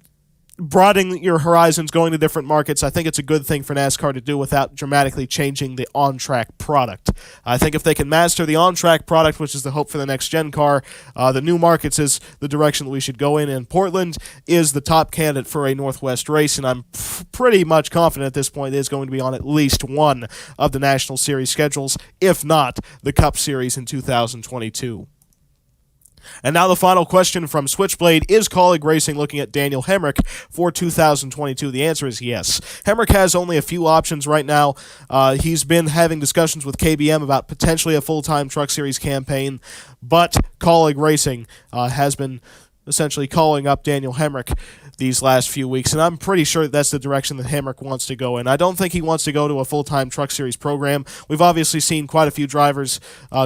broadening your horizons, going to different markets, I think it's a good thing for NASCAR to do without dramatically changing the on-track product. I think if they can master the on-track product, which is the hope for the next-gen car, the new markets is the direction that we should go in, and Portland is the top candidate for a Northwest race, and I'm pretty much confident at this point it is going to be on at least one of the National Series schedules, if not the Cup Series in 2022. And now the final question from Switchblade. Is Colleague Racing looking at Daniel Hemrick for 2022? The answer is yes. Hemrick has only a few options right now. He's been having discussions with KBM about potentially a full-time Truck Series campaign, but Colleague Racing has been essentially calling up Daniel Hemrick these last few weeks, and I'm pretty sure that's the direction that Hemrick wants to go in. I don't think he wants to go to a full-time Truck Series program. We've obviously seen quite a few drivers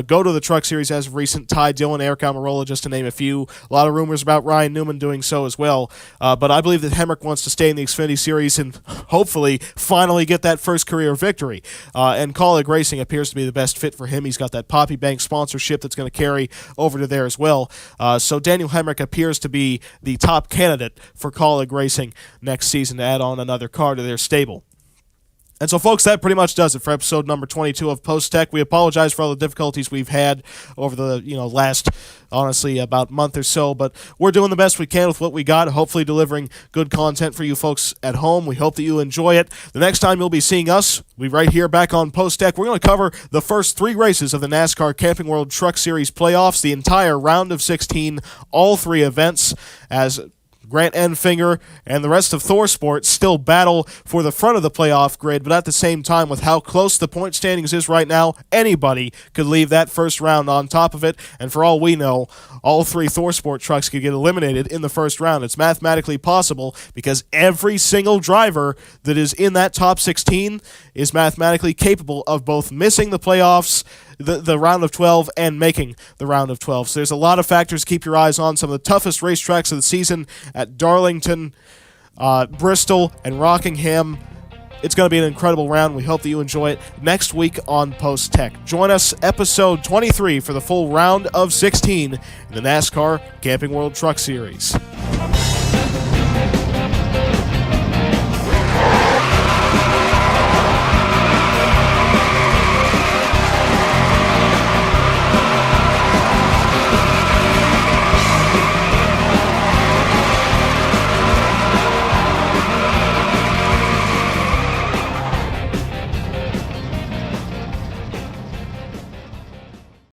go to the Truck Series as of recent. Ty Dillon, Eric Almirola, just to name a few. A lot of rumors about Ryan Newman doing so as well. But I believe that Hemrick wants to stay in the Xfinity Series and hopefully finally get that first career victory. And Colleague Racing appears to be the best fit for him. He's got that Poppy Bank sponsorship that's going to carry over to there as well. So Daniel Hemrick appears to be the top candidate for Colleague Racing next season to add on another car to their stable. And so, folks, that pretty much does it for episode number 22 of Post Tech. We apologize for all the difficulties we've had over the last, honestly, about month or so, but we're doing the best we can with what we got, hopefully delivering good content for you folks at home. We hope that you enjoy it. The next time you'll be seeing us, we'll be right here back on Post Tech. We're going to cover the first 3 races of the NASCAR Camping World Truck Series playoffs, the entire round of 16, all 3 events, as Grant Enfinger and the rest of Thor Sports still battle for the front of the playoff grid, but at the same time, with how close the point standings is right now, anybody could leave that first round on top of it, and for all we know, all 3 Thor Sport trucks could get eliminated in the first round. It's mathematically possible because every single driver that is in that top 16 is mathematically capable of both missing the playoffs, the round of 12, and making the round of 12. So there's a lot of factors to keep your eyes on. Some of the toughest racetracks of the season at Darlington, Bristol, and Rockingham. It's going to be an incredible round. We hope that you enjoy it next week on Post Tech. Join us episode 23 for the full round of 16 in the NASCAR Camping World Truck Series.